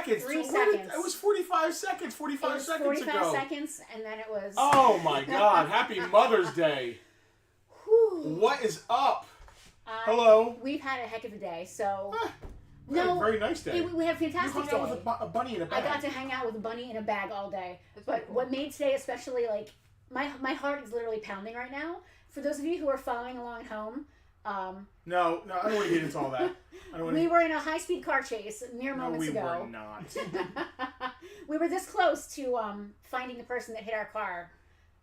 seconds. 3 seconds. It was 45 seconds. 45 seconds ago. 45 seconds, and then it was... Oh, my God. Happy Mother's Day. Whew. What is up? Hello. We've had a heck of a day, so... No, very nice day. We had a fantastic day. You hung out with a bunny in a bag. I got to hang out with a bunny in a bag all day. But what made today especially, like, my heart is literally pounding right now. For those of you who are following along at home, No, I don't want to get into all that. We were in a high-speed car chase mere moments ago. No, we were not. We were this close to finding the person that hit our car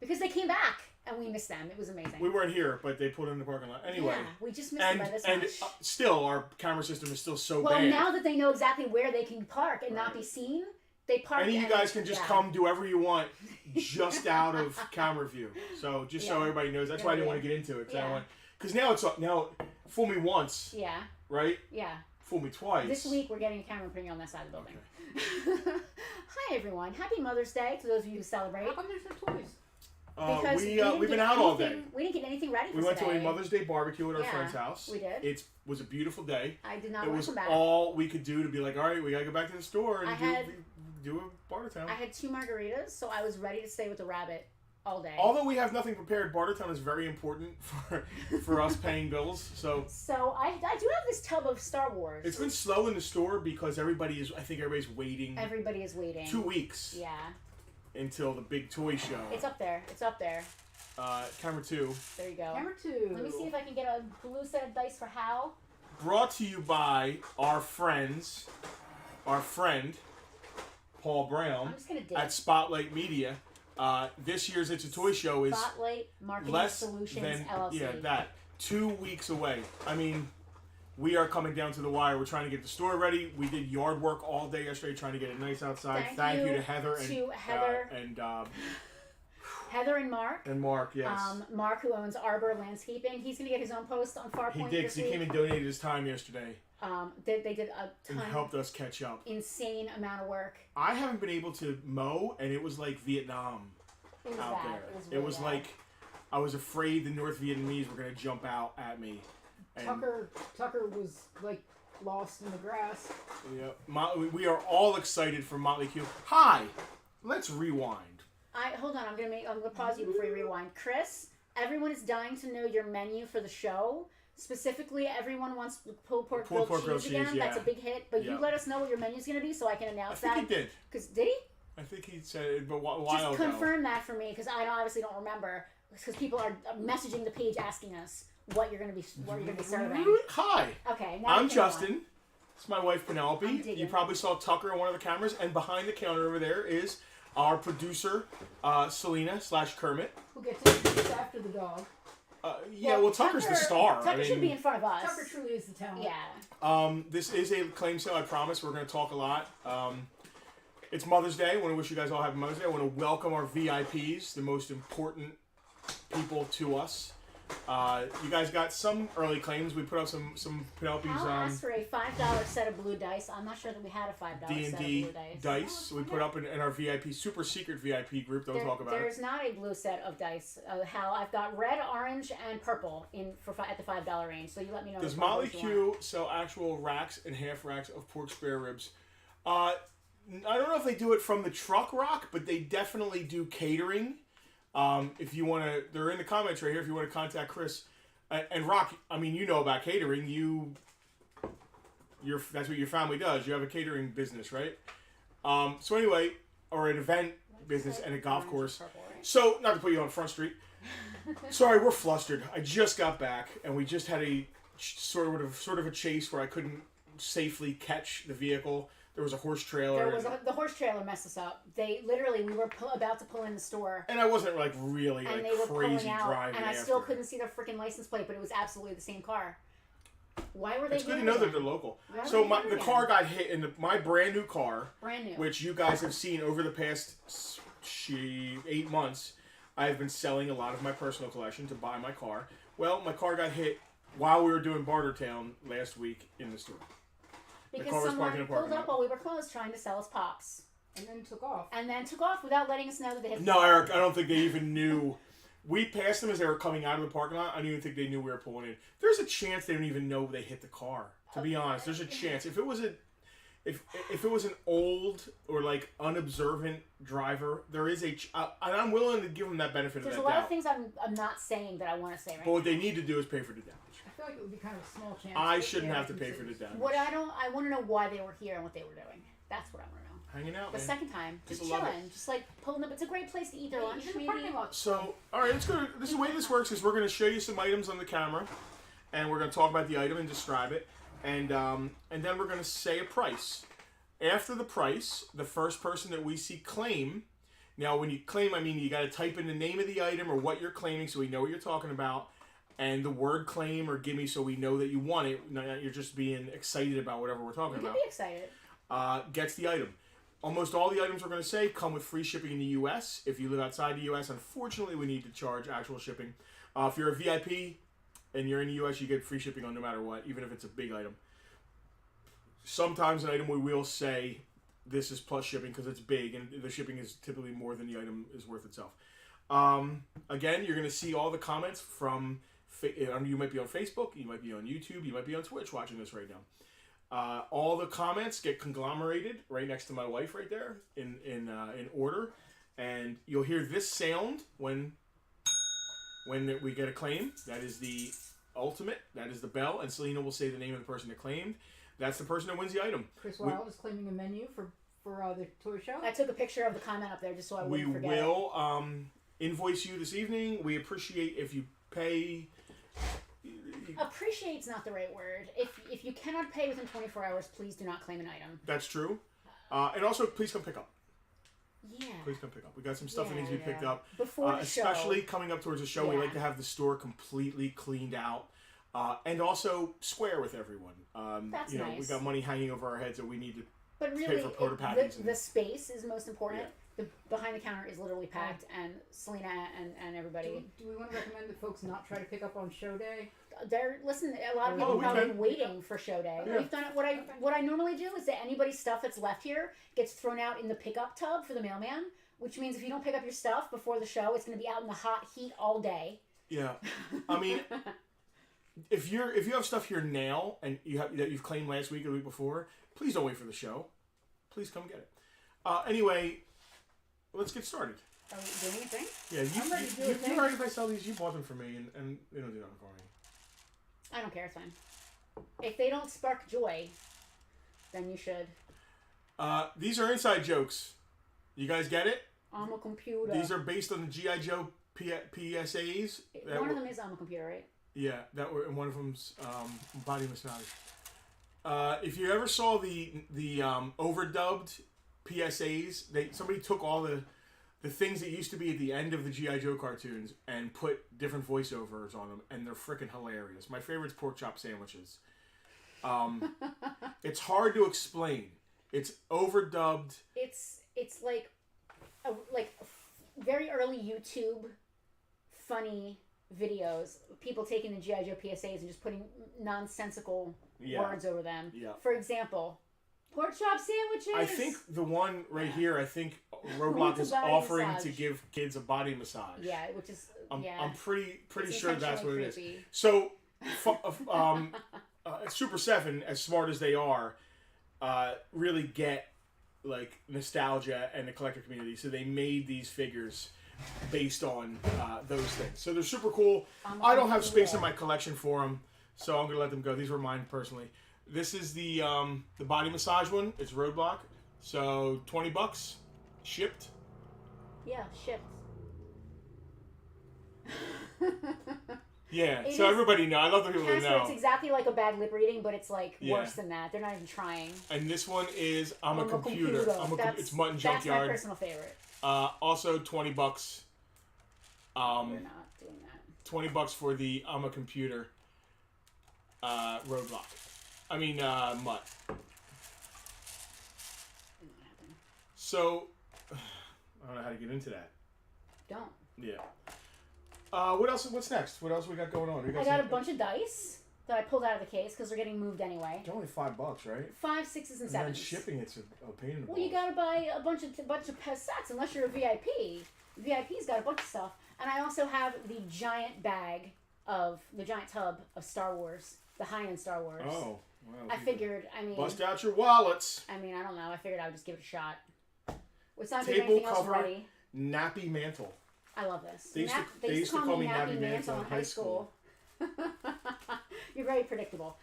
because they came back and we missed them. It was amazing. We weren't here, but they pulled in the parking lot. Anyway. Yeah, we just missed them by this much. And still, our camera system is still so bad. Well, now that they know exactly where they can park and not be seen, they park. Any of you guys can just come do whatever you want just out of camera view. So, just so everybody knows. That's why I didn't want to get into it. Because now fool me once. Yeah. Right? Yeah. Fool me twice. This week we're getting a camera and putting it on that side of the building. Okay. Hi everyone. Happy Mother's Day to those of you who celebrate. How come there's no toys? Because we've been out all day. We didn't get anything ready for We went today. to a Mother's Day barbecue at our friend's house. We did. It was a beautiful day. I did not It want was to come back. all we could do to be like, all right, we got to go back to the store and do a Bartertown. I had 2 margaritas, so I was ready to stay with the rabbit all day. Although we have nothing prepared, Bartertown is very important for us paying bills. So I do have this tub of Star Wars. It's been slow in the store because I think everybody's waiting. Everybody is waiting. 2 weeks. Yeah. Until the big toy show. It's up there. Camera 2. There you go. Camera 2. Let me see if I can get a blue set of dice for Hal. Brought to you by our friend, Paul Brown, at Spotlight Media. This year's It's a Toy Show is Spotlight Marketing Solutions LLC. Yeah, that. 2 weeks away. I mean, we are coming down to the wire. We're trying to get the store ready. We did yard work all day yesterday trying to get it nice outside. Thank you to Heather Heather and Mark. And Mark, yes. Mark, who owns Arbor Landscaping, he's going to get his own post on Farpoint. He did, because he came and donated his time yesterday. They did a ton. And helped us catch up. Insane amount of work. I haven't been able to mow, and it was like Vietnam out there. It was like I was afraid the North Vietnamese were going to jump out at me. And Tucker was like lost in the grass. Yeah, we are all excited for Motley Crue. Hi, let's rewind. Hold on. I'm gonna pause you before you rewind. Chris, everyone is dying to know your menu for the show. Specifically, everyone wants pulled pork grilled cheese again. Yeah. That's a big hit. But you let us know what your menu's gonna be so I can announce that. I think he did. Did he? I think he said it a while ago. Just confirm that for me, because I obviously don't remember. Because people are messaging the page asking us what you're gonna be serving. Hi. Okay. Now I'm Justin. It's my wife Penelope. You probably saw Tucker on one of the cameras, and behind the counter over there is our producer, Selena/Kermit. Who gets it after the dog. Well, Tucker's the star. Tucker should be in front of us. Tucker truly is the talent. Yeah. This is a claim sale, I promise. We're going to talk a lot. It's Mother's Day. I want to wish you guys all happy Mother's Day. I want to welcome our VIPs, the most important people to us. You guys got some early claims. We put up some Penelope's. I'll ask for a $5 set of blue dice. I'm not sure that we had a $5 set of blue dice. We put up in our VIP, super secret VIP group. Don't talk about it. There's not a blue set of dice. Hal, I've got red, orange, and purple at the $5 range. So you let me know. Does Motley Crue sell actual racks and half racks of pork spare ribs? I don't know if they do it from the truck rack, but they definitely do catering. If you want to, they're in the comments right here. If you want to contact Chris and Rock, I mean, you know about catering. That's what your family does. You have a catering business, right? So anyway, or an event business and a golf course. So not to put you on Front Street. Sorry, we're flustered. I just got back, and we just had a sort of a chase where I couldn't safely catch the vehicle. There was a horse trailer. The horse trailer messed us up. We were about to pull in the store. And I wasn't really and like they were crazy out, driving and I still couldn't see their freaking license plate, but it was absolutely the same car. Why were they? It's good to know that they're local. So the car got hit in my brand new car. Brand new. Which you guys have seen over the past 8 months. I've been selling a lot of my personal collection to buy my car. Well, my car got hit while we were doing Bartertown last week in the store. Because someone pulled up while we were closed trying to sell us pops. And then took off. Without letting us know that they had... No, Eric, I don't think they even knew. We passed them as they were coming out of the parking lot. I don't even think they knew we were pulling in. There's a chance they don't even know they hit the car, to be honest. There's a chance. If it was if it was an old or like unobservant driver, there is and I'm willing to give them that benefit There's of a that lot doubt. of things I'm not saying that I want to say right But what now. they need to do is pay for the damage. I feel like it would be kind of a small chance. I that shouldn't the have to pay for the damage. I want to know why they were here and what they were doing. That's what I want to know. Hanging out, The man. second time, just Just love chilling, just like pulling up. It's a great place to eat their lunch. Even the Maybe. parking lot. So, all right, let's go. This is the way this works is we're going to show you some items on the camera, and we're going to talk about the item and describe it, and then we're going to say a price. After the price, the first person that we see claim. Now, when you claim, I mean you got to type in the name of the item or what you're claiming, so we know what you're talking about, and the word claim or gimme, so we know that you want it. Not you're just being excited about whatever we're talking You about. can be excited. Gets the item. Almost all the items we're going to say come with free shipping in the U.S. If you live outside the U.S., unfortunately, we need to charge actual shipping. If you're a VIP and you're in the U.S., you get free shipping on no matter what, even if it's a big item. Sometimes an item we will say this is plus shipping because it's big, and the shipping is typically more than the item is worth itself. Again, you're going to see all the comments from... you might be on Facebook, you might be on YouTube, you might be on Twitch watching this right now. All the comments get conglomerated right next to my wife right there in order, and you'll hear this sound when we get a claim. That is the ultimate. That is the bell, and Selena will say the name of the person that claimed. That's the person that wins the item. Chris Wilde is claiming a menu for the toy show. I took a picture of the comment up there just so I wouldn't forget. We will invoice you this evening. We appreciate if you pay. Appreciate's not the right word. If you cannot pay within 24 hours, please do not claim an item. That's true. And also, please come pick up. Yeah. Please come pick up. We got some stuff that needs to be picked up. Before the show. Especially coming up towards the show, we like to have the store completely cleaned out. And also square with everyone. That's nice. nice. We got money hanging over our heads that we need to But really, pay for porta potties. the space is most important. Yeah. The behind the counter is literally packed, and Selena and everybody. Do we want to recommend that folks not try to pick up on show day? Listen, a lot of Oh, people we have been can. waiting for show day. Yeah. We've done it. What I normally do is that anybody's stuff that's left here gets thrown out in the pickup tub for the mailman. Which means if you don't pick up your stuff before the show, it's going to be out in the hot heat all day. Yeah. I mean, if you have stuff here now and that you've claimed last week or the week before, please don't wait for the show. Please come get it. Anyway, let's get started. Are we doing anything? Yeah, I'm ready to do a you thing. heard if I sell these, you bought them for me, and they don't do nothing for me. I don't care. It's fine. If they don't spark joy, then you should. These are inside jokes. You guys get it? On a computer. These are based on the G.I. Joe PSAs. One of them is on the computer, right? Yeah, and one of them's body massage. If you ever saw the overdubbed PSAs, somebody took all the things that used to be at the end of the G.I. Joe cartoons and put different voiceovers on them, and they're freaking hilarious. My favorite's pork chop sandwiches. It's hard to explain. It's overdubbed. It's like very early YouTube funny videos. People taking the G.I. Joe PSAs and just putting nonsensical words over them. Yeah. For example, pork chop sandwiches. I think the one right here, I think Roblox is body offering massage. to give kids a body massage. Yeah, which is I'm pretty It's sure that's what it is. creepy. So, Super 7, as smart as they are, really get like nostalgia and the collector community. So they made these figures based on those things. So they're super cool. I don't have space in my collection for them, so I'm gonna let them go. These were mine personally. This is the body massage one. It's Roadblock. So $20 shipped. Yeah, shipped. Yeah. It So is- everybody know. I love the people that Casper, it's know. exactly like a bad lip reading, but it's like Yeah. worse than that. They're not even trying. And this one is I'm a On the computer. It's Mutton That's my Junkyard. personal favorite. Also $20. We're not doing that. $20 for the I'm a computer Roadblock. I mean Mutt. Not happening. So I don't know how to get into that. Don't. Yeah. What else? What's next? What else we got going on? I got a bunch of dice that I pulled out of the case because they're getting moved anyway. It's only $5, right? 5, 6s, and And then 7s. shipping it's a pain in the Well, you balls. gotta buy a bunch of sets unless you're a VIP. VIP's got a bunch of stuff, and I also have the giant tub of Star Wars, the high-end Star Wars. Oh. Well, I figured. I mean, bust out your wallets. I mean, I don't know. I figured I would just give it a shot. What's not Table anything else cover. ready? Nappy mantle. I love this. They used to call me Nappy Mantle in high school. You're very predictable.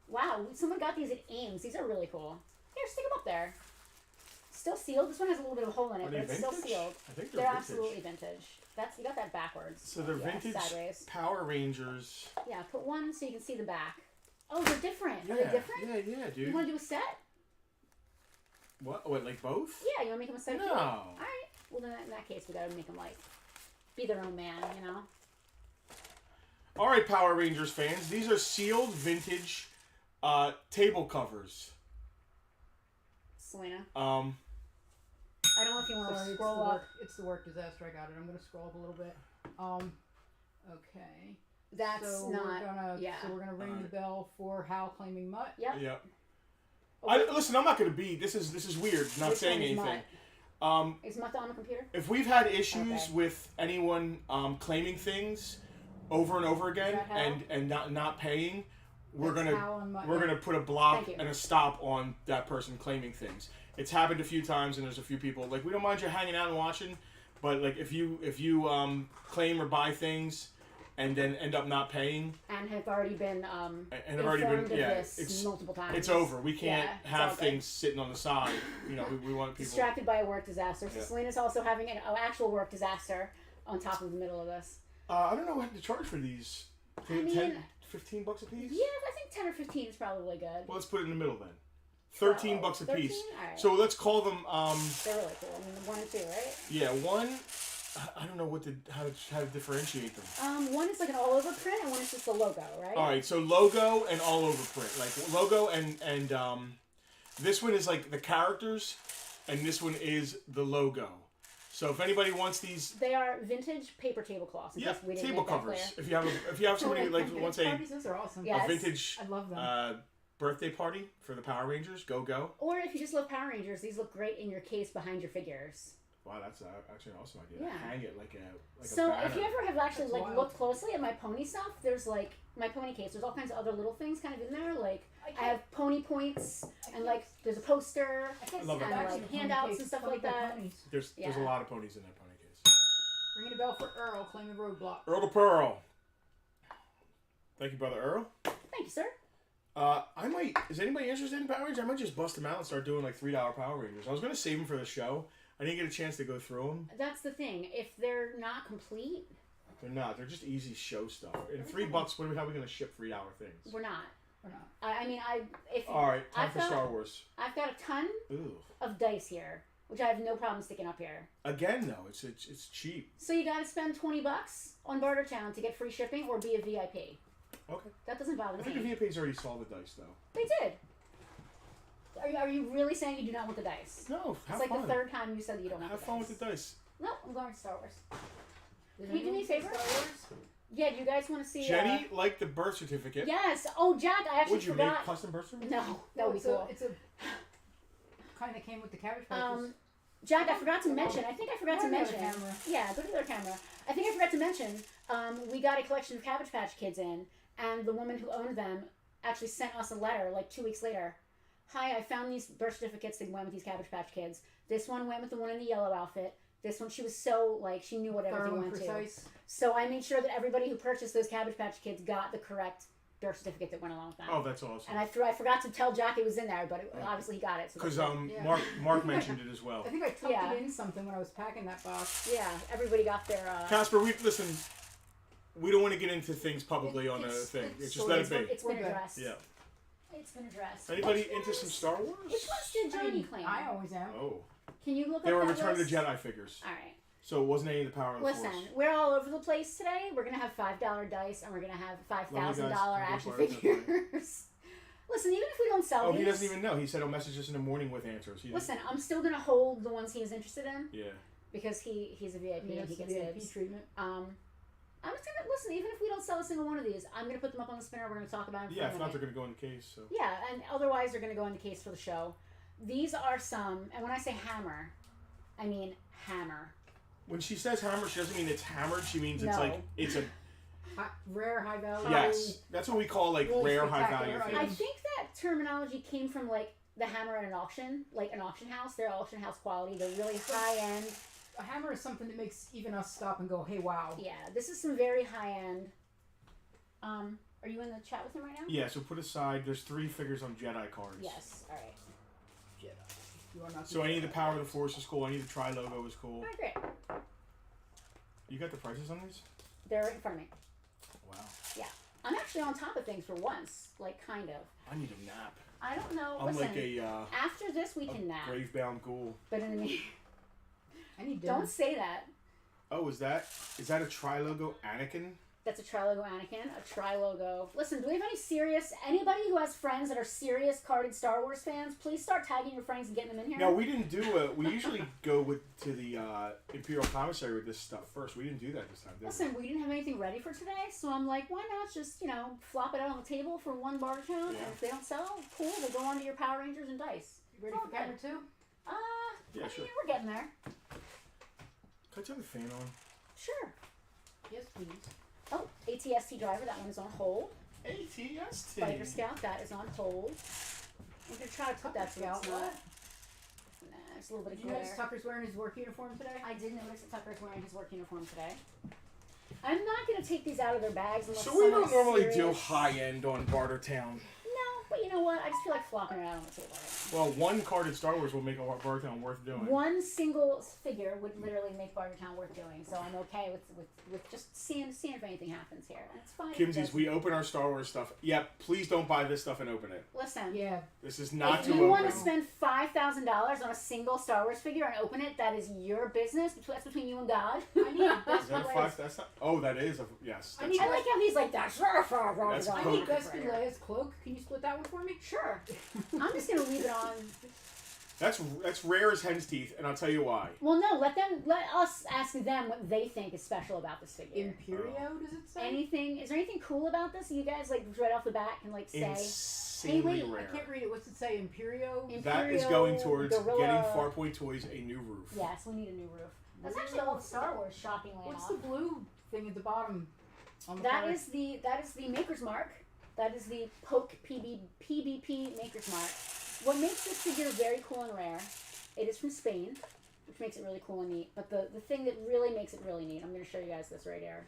Wow, someone got these at Ames. These are really cool. Here, stick them up there. Still sealed. This one has a little bit of a hole in it, Are but they it's vintage? still sealed. I think They're vintage. absolutely vintage. You got that backwards. So they're vintage sideways. Power Rangers. Yeah, put one so you can see the back. Oh, they're different. Yeah, Are they different? Yeah, You dude. want to do a set? What? What, like both? Yeah, you want to make them a set? No. Of two? All right. Well, then in that case, we got to make them like be their own man, you know. All right, Power Rangers fans. These are sealed vintage table covers. Selena. I don't know if you want to Sorry, scroll up. It's the work disaster. I got it. I'm gonna scroll up a little bit. Okay. That's so not. We're gonna, yeah. So we're gonna ring the bell for Hal claiming Mutt. Yep. Yeah. Okay. Listen, I'm not going to be. This is weird. Not Which saying one is anything. Mutt? Is Mutt on the computer? If we've had issues Okay. with anyone claiming things over and over again Is that Hal? and not paying, we're That's gonna Hal and Mutt, we're yeah. gonna put a block Thank you. and a stop on that person claiming things. It's happened a few times, and there's a few people like we don't mind you hanging out and watching, but like if you claim or buy things and then end up not paying And have already been and have already been informed of this it's multiple times. it's over. We can't Yeah, it's have all good. things sitting on the side. You know, we want people. Distracted by a work disaster. So Yeah. Selena's also having an actual work disaster on top of the middle of this. I don't know what to charge for these. I mean, 10, $15 a piece? Yeah, I think 10 or 15 is probably good. Well, let's put it in the middle then. $13 a 13? piece. Alright. So let's call them. They're really cool. I mean, 1 and 2, right? Yeah, one. I don't know how to differentiate them. One is like an all-over print, and one is just the logo, right? All right, so logo and all over print, like logo and this one is like the characters, and this one is the logo. So if anybody wants these, They are vintage paper tablecloths. in yeah, case we didn't table make that covers. clear. If you have somebody like wants a Parties, those are awesome. Yeah. Yes. vintage I love them. birthday party for the Power Rangers, go. Or if you just love Power Rangers, these look great in your case behind your figures. Wow, that's actually an awesome idea. Yeah. Hang it like a So banner. if you ever have actually That's like wild. looked closely at my pony stuff, there's like my pony case. There's all kinds of other little things kind of in there. Like I have pony points and like there's a poster I love and that. like handouts and stuff like that. There's a Yeah. lot of ponies in that pony case. Ringing a bell for Earl claiming roadblock. Earl to Pearl. Thank you, brother Earl. Thank you, sir. Is anybody interested in Power Rangers? I might just bust them out and start doing like $3 Power Rangers. I was going to save them for the show. I didn't get a chance to go through them. That's the thing. If they're not complete, They're not. They're just easy show stuff. And $3, how are we going to ship $3 things? we're not. Or not. I mean, All right, time I've for got- Star Wars. I've got a ton Ooh. of dice here, which I have no problem sticking up here. Again, though, it's cheap. So you got to spend $20 on Bartertown to get free shipping or be a VIP. Okay. That doesn't bother I think the me. VIPs already saw the dice, though. They did. Are you really saying you do not want the dice? No, have It's like fun. the third time you said that you don't want Have the fun dice. with the dice. No, I'm going to Star Wars. Did Can you do me a anyone favor? say Star Wars? Yeah, do you guys want to see? Jenny liked the birth certificate. Yes. Oh, Jack, I actually Would you forgot. make custom birth certificate? No, that would be it's cool. It's a kind of came with the Cabbage Patches. Jack, I forgot to mention. I think I forgot to Go to mention. the camera. Yeah, go to their camera. I think I forgot to mention. We got a collection of Cabbage Patch Kids in, and the woman who owned them actually sent us a letter like 2 weeks later. Hi, I found these birth certificates that went with these Cabbage Patch Kids. This one went with the one in the yellow outfit. This one, she was so like she knew what everything Thorough and went precise. to. So I made sure that everybody who purchased those Cabbage Patch Kids got the correct birth certificate that went along with them. Oh, that's awesome. And I forgot to tell Jack it was in there, but obviously he got it. So Because that's good. Yeah. Mark mentioned it as well. I think I tucked Yeah. it in something when I was packing that box. Yeah, everybody got their. Casper, we don't want to get into things publicly on a It's- thing. it's It's just sort let of- it be. It's been We're good. addressed. Yeah. It's been addressed. Anybody Which into some ones- Star Wars? Which ones did Johnny claim? I always am. Oh. Can you look They were up that Return of the list? Jedi figures. All right. So it wasn't any of the Power of the Listen, Force. we're all over the place today. We're gonna have $5 dice, and we're gonna have $5,000 guys. action Love you guys. figures. Listen, even if we don't sell Oh, these, he doesn't even know. He said he'll message us in the morning with answers. listen, I'm still gonna hold the ones he's interested in Yeah. because he's a VIP I mean, and he that's the gets VIP dibs. treatment. I'm just gonna listen. Even if we don't sell a single one of these, I'm gonna put them up on the spinner. We're gonna talk about them. Yeah, for if a not, minute. they're going to go in the case. So. Yeah, and otherwise they're going to go in the case for the show. These are some, and when I say hammer, I mean hammer. When she says hammer, she doesn't mean it's hammered. She means it's No. like, it's a... rare, high value. Yes, that's what we call like Really rare, high value spectacular things. I think that terminology came from like the hammer at an auction, like an auction house. They're auction house quality. They're really high end. A hammer is something that makes even us stop and go, "Hey, wow!" Yeah, this is some very high end. Are you in the chat with him right now? Yeah, so put aside, there's 3 figures on Jedi cards. Yes. All right. Jedi. You are not So any of the Power of the Force is cool. Any of the Tri logo is cool. All right, great. You got the prices on these? They're right in front of me. Wow. Yeah, I'm actually on top of things for once, like kind of. I need a nap. I don't know. I'm Listen, like a after this we can nap. grave-bound ghoul. But in the meantime, I need dinner. don't say that. Oh, is that a Tri logo Anakin? That's a tri-logo Anakin, a tri-logo. Listen, do we have anybody who has friends that are serious carded Star Wars fans, please start tagging your friends and getting them in here. No, we didn't do it. We usually go to the Imperial Commissary with this stuff first. We didn't do that this time, did we? Listen, we didn't have anything ready for today, so I'm like, why not just, flop it out on the table for one Bartertown, Yeah. and if they don't sell, cool, we'll go on to your Power Rangers and dice. You ready for Okay. camera 2? Yeah, I sure. mean, we're getting there. Can I turn the fan on? Sure. Yes, please. Oh, ATST driver, that one is on hold. ATST. Fighter Scout, that is on hold. I'm going to try to put that so Scout, it's not. what? Nah, it's a little bit Did of you glare. notice Tucker's wearing his work uniform today? I did notice that Tucker's wearing his work uniform today. I'm not going to take these out of their bags unless So we don't someone's normally do serious. high end on Bartertown. No, but you know what? I just feel like flopping it out on the table right Well, one carded Star Wars will make a Bartertown worth doing. now. One single figure would literally make Bartertown worth doing, so I'm okay with just seeing if anything happens here. That's fine. Kimsey's, we open our Star Wars stuff. Yeah, please don't buy this stuff and open it. Listen. Yeah. This is not If to you want open. to spend $5,000 on a single Star Wars figure and open it, that is your business. That's between you and God. I need Is best that a Leia's. 5? That's not. Oh, that is a yes. I That's need I like how he's like, that's That's I Cloak. need best Leia's cloak. Can you split that one for me? Sure. I'm just gonna leave it on. That's rare as hen's teeth, and I'll tell you why. Well, no, let us ask them what they think is special about this figure. Imperio, does it say? Is there anything cool about this? You guys like right off the bat can like say Insanely wait, I rare. can't read it. What's it say? Imperio? That is Imperial, going towards Gorilla. getting Farpoint Toys a new roof. Yes, we need a new roof. That's actually all of Star Wars, shockingly What's enough. the blue thing at the bottom? On the That card? is the Maker's Mark. That is the Poke PBP Maker's Mark. What makes this figure very cool and rare, it is from Spain, which makes it really cool and neat. But the thing that really makes it really neat, I'm going to show you guys this right here.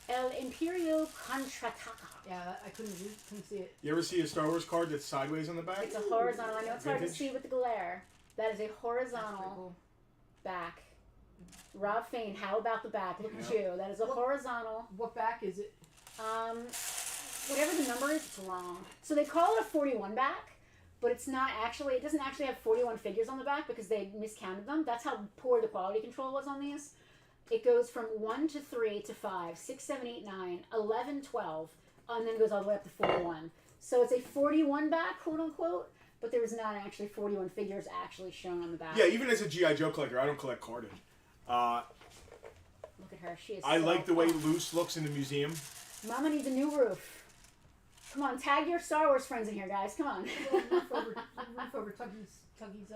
El Imperio Contraataca. Yeah, I couldn't see it. You ever see a Star Wars card that's sideways on the back? It's a horizontal. I know it's hard to Vintage. see with the glare. That is a That's pretty horizontal cool. back. Rob Fain, how about the back? Look at Yeah. you. That is a horizontal. What back is it? Whatever the number is, it's wrong. So they call it a 41 back, but it's not actually. It doesn't actually have 41 figures on the back because they miscounted them. That's how poor the quality control was on these. It goes from 1 to 3 to 5, 6, 7, 8, 9, 11, 12, and then it goes all the way up to 41. So it's a 41 back, quote unquote, but there is not actually 41 figures actually shown on the back. Yeah, even as a G.I. Joe collector, I don't collect carded. Look at her. She is. I so like the way fun. Loose looks in the museum. Mama needs a new roof. Come on, tag your Star Wars friends in here, guys. Come on. Roof over Tuggy's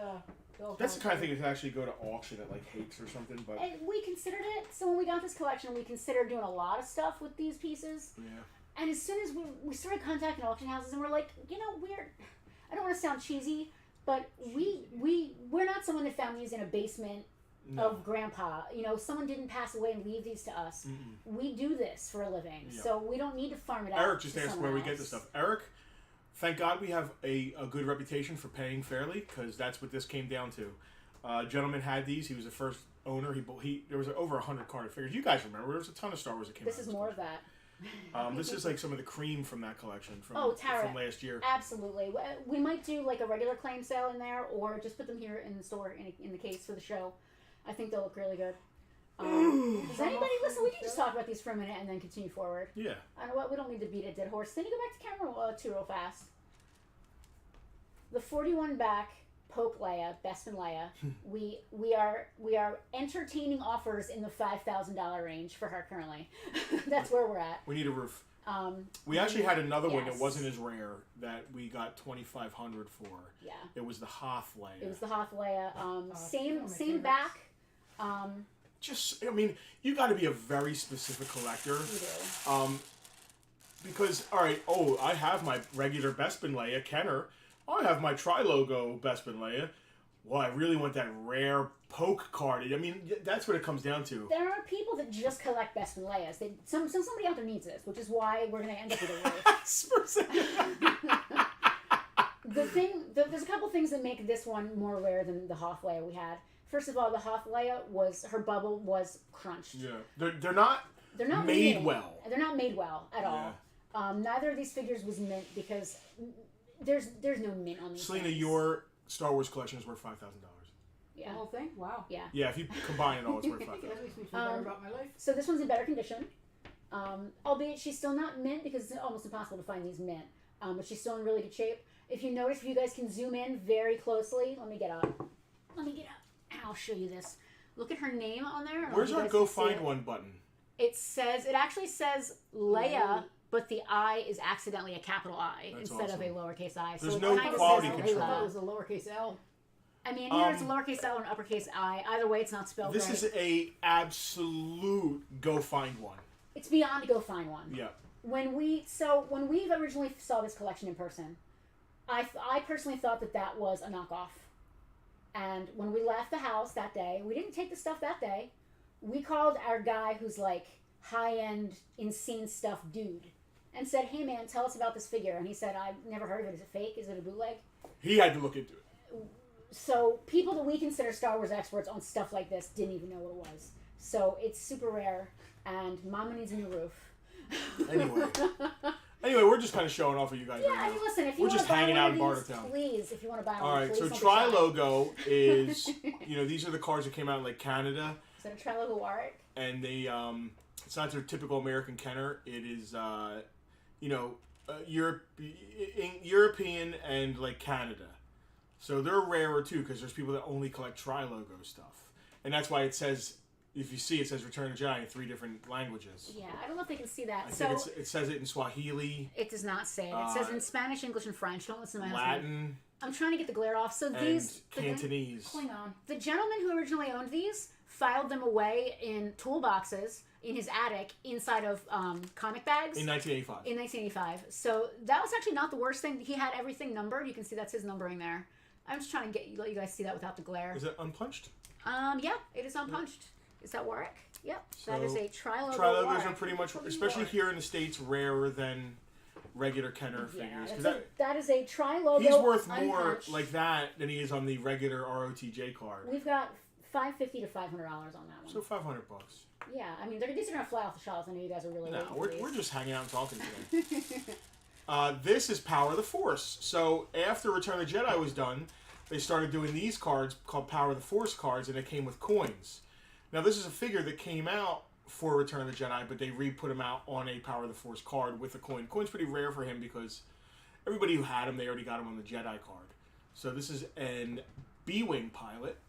bill. That's the kind of thing that actually go to auction at like Hakes or something. But And we considered it. So when we got this collection, we considered doing a lot of stuff with these pieces. yeah, And as soon as we started contacting auction houses, and we're like, I don't want to sound cheesy, but we're not someone that found these in a basement no. of grandpa. Someone didn't pass away and leave these to us. Mm-mm. We do this for a living, Yeah. so we don't need to farm it out. Eric just to asked someone where we get else. this stuff. Eric, thank God we have a good reputation for paying fairly, because that's what this came down to. Gentleman had these. He was the first owner. There was over 100 carded figures. You guys remember there was a ton of Star Wars that came out. This is more of that. This is like some of the cream from that collection from Tara. from last year. Absolutely. We might do like a regular claim sale in there, or just put them here in the store in the case for the show. I think they'll look really good. Does anybody listen? We can just talk about these for a minute and then continue forward. Yeah. I know what, we don't need to beat a dead horse. Then you go back to camera 2 real fast. The 41 back Pope Leia, Bespin Leia. we are entertaining offers in the $5,000 range for her currently. That's where we're at. We need a roof. We actually had another one that yes. wasn't as rare that we got $2,500 for. Yeah. It was the Hoth Leia. It was the Hoth Leia. one of my Same favorites. back. just, I mean, you got to be a very specific collector. You do. Because, all right, I have my regular Bespin Leia, Kenner. I have my Tri-Logo Bespin Leia. Well, I really want that rare poke card. I mean, that's what it comes down to. There are people that just collect Bespin Leias. Somebody out there needs this, which is why we're going to end up with a roof. There's a couple things that make this one more rare than the Hoth Leia we had. First of all, the Hoth Leia her bubble was crunched. Yeah, they're not made well. They're not made well at all. Neither of these figures was mint because there's no mint on these. Selena, things. Your Star Wars collection is worth $5,000. Yeah. The whole thing? Wow. Yeah. Yeah, if you combine it all, it's worth $5,000. That makes me feel better about my life. So this one's in better condition. Albeit she's still not mint because it's almost impossible to find these mint. But she's still in really good shape. If you notice, if you guys can zoom in very closely, let me get up. And I'll show you this. Look at her name on there. Where's our Go Find One button? It actually says Leia, but the I is accidentally a capital I instead of a lowercase I. There's so no quality control. I thought it was a lowercase L. I mean, here it's a lowercase L and uppercase I. Either way, it's not spelled This right. is a absolute Go Find One. It's beyond Go Find One. Yeah. When we originally saw this collection in person, I personally thought that was a knockoff. And when we left the house that day, we didn't take the stuff that day. We called our guy who's like high-end, insane stuff dude and said, hey man, tell us about this figure. And he said, I've never heard of it. Is it fake? Is it a bootleg? He had to look into it. So people that we consider Star Wars experts on stuff like this didn't even know what it was. So it's super rare, and Mama needs a new roof. Anyway, we're just kind of showing off for you guys. Yeah, right I now. mean, listen, if you We're want just to buy hanging one out of in these, Bartertown. please, if you want to buy one, All right, please so don't be shy. Tri-Logo is, these are the cards that came out in like Canada. Is that a Tri-Logo Warwick? And they, it's not their typical American Kenner. It is, European and like Canada. So they're rarer too because there's people that only collect Tri-Logo stuff. And that's why it says, if you see, it says Return of the Jedi in 3 different languages. Yeah, I don't know if they can see that. I think it says it in Swahili. It does not say it. It says in Spanish, English, and French. Don't listen to my husband. Latin. I'm trying to get the glare off. So And these... Cantonese. Hang on. The gentleman who originally owned these filed them away in toolboxes in his attic inside of comic bags. In 1985. In 1985. So that was actually not the worst thing. He had everything numbered. You can see that's his numbering there. I'm just trying to let you guys see that without the glare. Is it unpunched? Yeah, it is unpunched. Is that Warwick? Yep. So that is a Tri-Logo Tri-Logos Warwick. are pretty much, especially here in the States, rarer than regular Kenner figures. That is a Tri-Logo. He's worth more unpunched. like that than he is on the regular ROTJ card. We've got $550 to $500 on that one. So $500. Yeah, I mean, these are gonna fly off the shelves. I know you guys are really. No, waiting for we're these. just hanging out and talking today. This is Power of the Force. So after Return of the Jedi was done, they started doing these cards called Power of the Force cards, and they came with coins. Now this is a figure that came out for Return of the Jedi, but they re-put him out on a Power of the Force card with a coin. Coin's pretty rare for him because everybody who had him, they already got him on the Jedi card. So this is an B-Wing pilot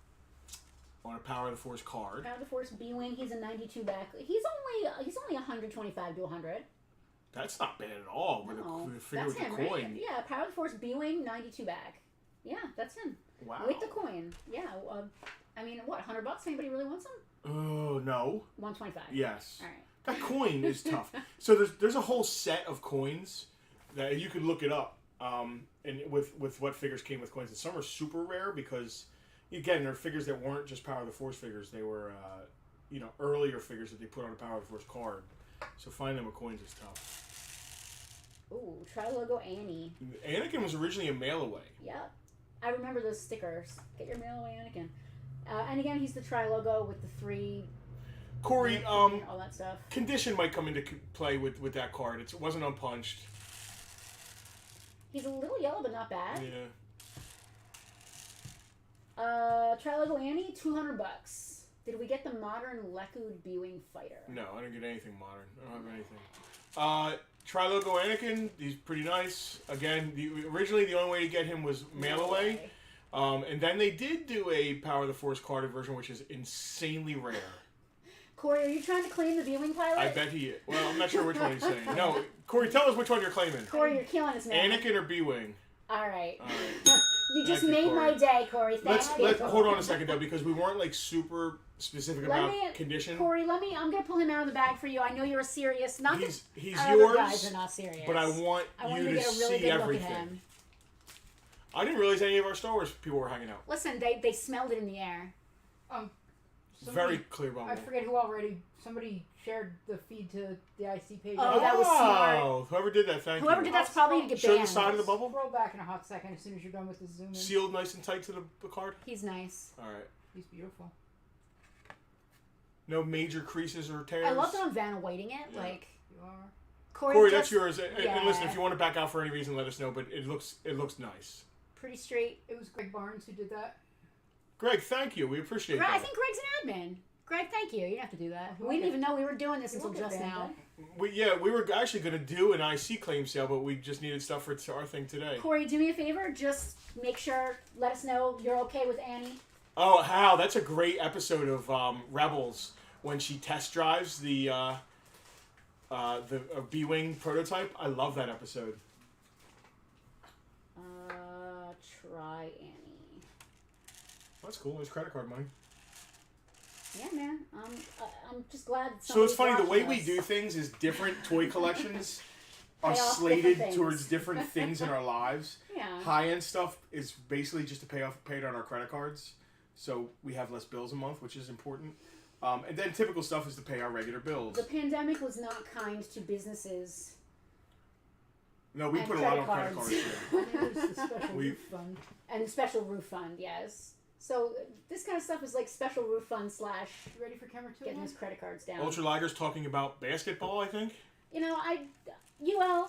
on a Power of the Force card. Power of the Force B-Wing. He's a 92 back. He's only 125 to 100. That's not bad at all with a figure with him, the coin. Right? Yeah, Power of the Force B-Wing 92 back. Yeah, that's him. Wow. With the coin. Yeah. I mean, what? $100? Anybody really wants them? Oh no. 125. Yes. All right. That coin is tough. So there's a whole set of coins that you could look it up. And with what figures came with coins, and some are super rare because again they're figures that weren't just Power of the Force figures. They were earlier figures that they put on a Power of the Force card. So finding them with coins is tough. Ooh, Tri-Logo Annie. Anakin was originally a mail away. Yep. I remember those stickers. Get your mail away, Anakin. And again, he's the Tri-Logo with the 3... Corey, all that stuff. Condition might come into play with that card. It wasn't unpunched. He's a little yellow, but not bad. Yeah. Tri-Logo Annie, $200. Did we get the modern Lekud B-Wing fighter? No, I didn't get anything modern. I don't have anything. Tri-Logo Anakin, he's pretty nice. Again, originally the only way to get him was mail away. And then they did do a Power of the Force carded version, which is insanely rare. Corey, are you trying to claim the B-Wing pilot? I bet he is. Well, I'm not sure which one he's saying. No, Corey, tell us which one you're claiming. Corey, you're killing us, man. Anakin or B-Wing? All right. All right. You just Thank you, made my Corey. day, Corey. Thank you. Let's hold on a second though, because we weren't like super specific Let about me, condition. Corey, I'm gonna pull him out of the bag for you. I know you're serious. Not He's that other yours, guys are not serious. but I want you you to to get a really see good look at everything. him. I didn't realize any of our Star Wars people were hanging out. Listen, they smelled it in the air. Very clear bubble. I forget who already. Somebody shared the feed to the IC page. Oh, that was smart. Whoever did that, thank you. Whoever did that's probably gonna get Show banned. the side of the bubble. Roll back in a hot second as soon as you're done with the zoom in. Sealed nice and tight to the card. He's nice. All right. He's beautiful. No major creases or tears. I love that I'm Vanna Whiting it. Yeah. Like You are. Corey, just, that's yours. And yeah. listen, if you want to back out for any reason, let us know. But it looks nice. Pretty straight. It was Greg Barnes who did that. Greg, thank you. We appreciate that. I think Greg's an admin. Greg, thank you. You didn't have to do that. We didn't even know we were doing this until just now. We were actually going to do an IC claim sale, but we just needed stuff for our thing today. Corey, do me a favor. Just make sure, let us know you're okay with Annie. Oh, Hal, that's a great episode of Rebels when she test drives the B-Wing prototype. I love that episode. Try Annie. That's cool. There's credit card money. Yeah, man. I'm just glad. So it's funny, the way somebody's we do things is different toy collections are Pay off slated different towards things. different things in our lives. Yeah. High-end stuff is basically just to pay it on our credit cards. So we have less bills a month, which is important. And then typical stuff is to pay our regular bills. The pandemic was not kind to businesses. No, we and put a lot on credit credit cards. cards. Yeah. There's the special We- roof fund. And special roof fund, yes. So this kind of stuff is like special roof fund / You ready for camera 2? getting his credit cards down. Ultra Lager's talking about basketball, I think. You know,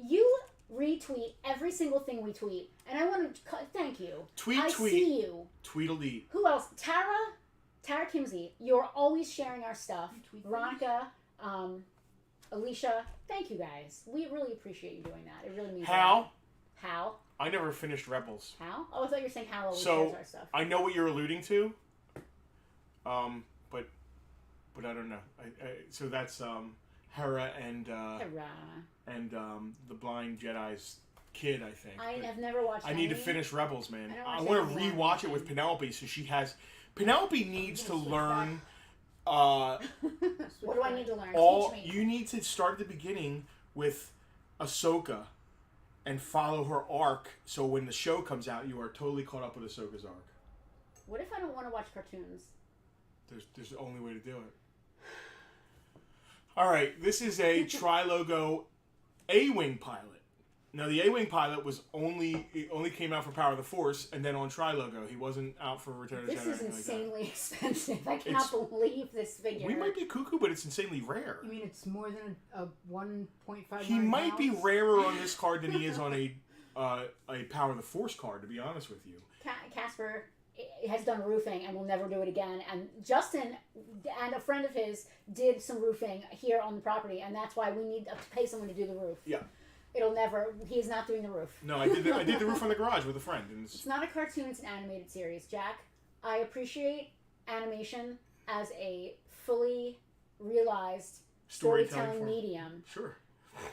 you retweet every single thing we tweet, and I want to thank you. I see you. Tweedledee. Who else? Tara Kimsey. You're always sharing our stuff. You tweet Veronica, Alicia. Thank you guys. We really appreciate you doing that. It really means a Hal, lot. Hal. I never finished Rebels. Hal? Oh, I thought you were saying Hal always So, shares our stuff. I know what you're alluding to, but I don't know. So that's Hera and Hurrah. the blind Jedi's kid, I think. I But have never watched I need to any. finish Rebels, man. I I don't want watch to any rewatch it of with them. Penelope, so she has. Penelope needs to learn. What do I need to learn? All Teach me. you need to start at the beginning with Ahsoka, and follow her arc. So when the show comes out, you are totally caught up with Ahsoka's arc. What if I don't want to watch cartoons? There's the only way to do it. All right, this is a Tri-Logo A-Wing pilot. Now the A-Wing pilot only came out for Power of the Force, and then on Tri-Logo. He wasn't out for Return of the Jedi. This or is anything like that. insanely expensive. I cannot believe this figure. We might be cuckoo, but it's insanely rare. You mean it's more than a 1.5 He might be rarer on this card than he is on a Power of the Force card, to be honest with you. Casper has done roofing and will never do it again. And Justin and a friend of his did some roofing here on the property, and that's why we need to pay someone to do the roof. Yeah. He is not doing the roof. No, I did the roof on the garage with a friend. And It's not a cartoon, it's an animated series. Jack, I appreciate animation as a fully realized storytelling form. medium. Sure.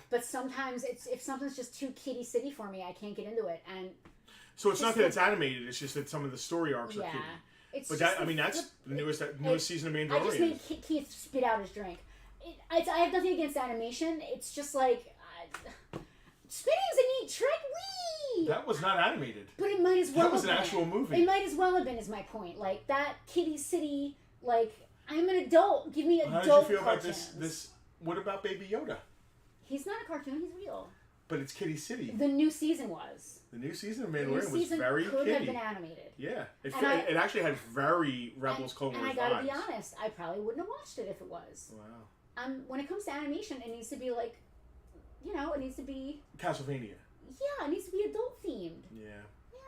But sometimes if something's just too kiddie city for me, I can't get into it. And So it's not that it's animated; it's just that some of the story arcs are yeah, kiddie. it's But just that's the newest season of Mandalorian. I just made Keith spit out his drink. I have nothing against animation. It's just like spitting's a neat trick. Wee! That was not animated. But it might as well. That was an have actual been. movie. It might as well have been. Is my point. Like that kiddie city. Like I'm an adult. Give me adult. How did you feel about cartoons. this? What about Baby Yoda? He's not a cartoon. He's real. But it's Kitty City. The new season was. The new season of The new Mandalorian was season very could kiddie. have been animated. Yeah, it And it actually had very Rebels Clone And Wars I gotta vibes. be honest, I probably wouldn't have watched it if it was. Wow. When it comes to animation, it needs to be like, it needs to be. Castlevania. Yeah, it needs to be adult themed. Yeah.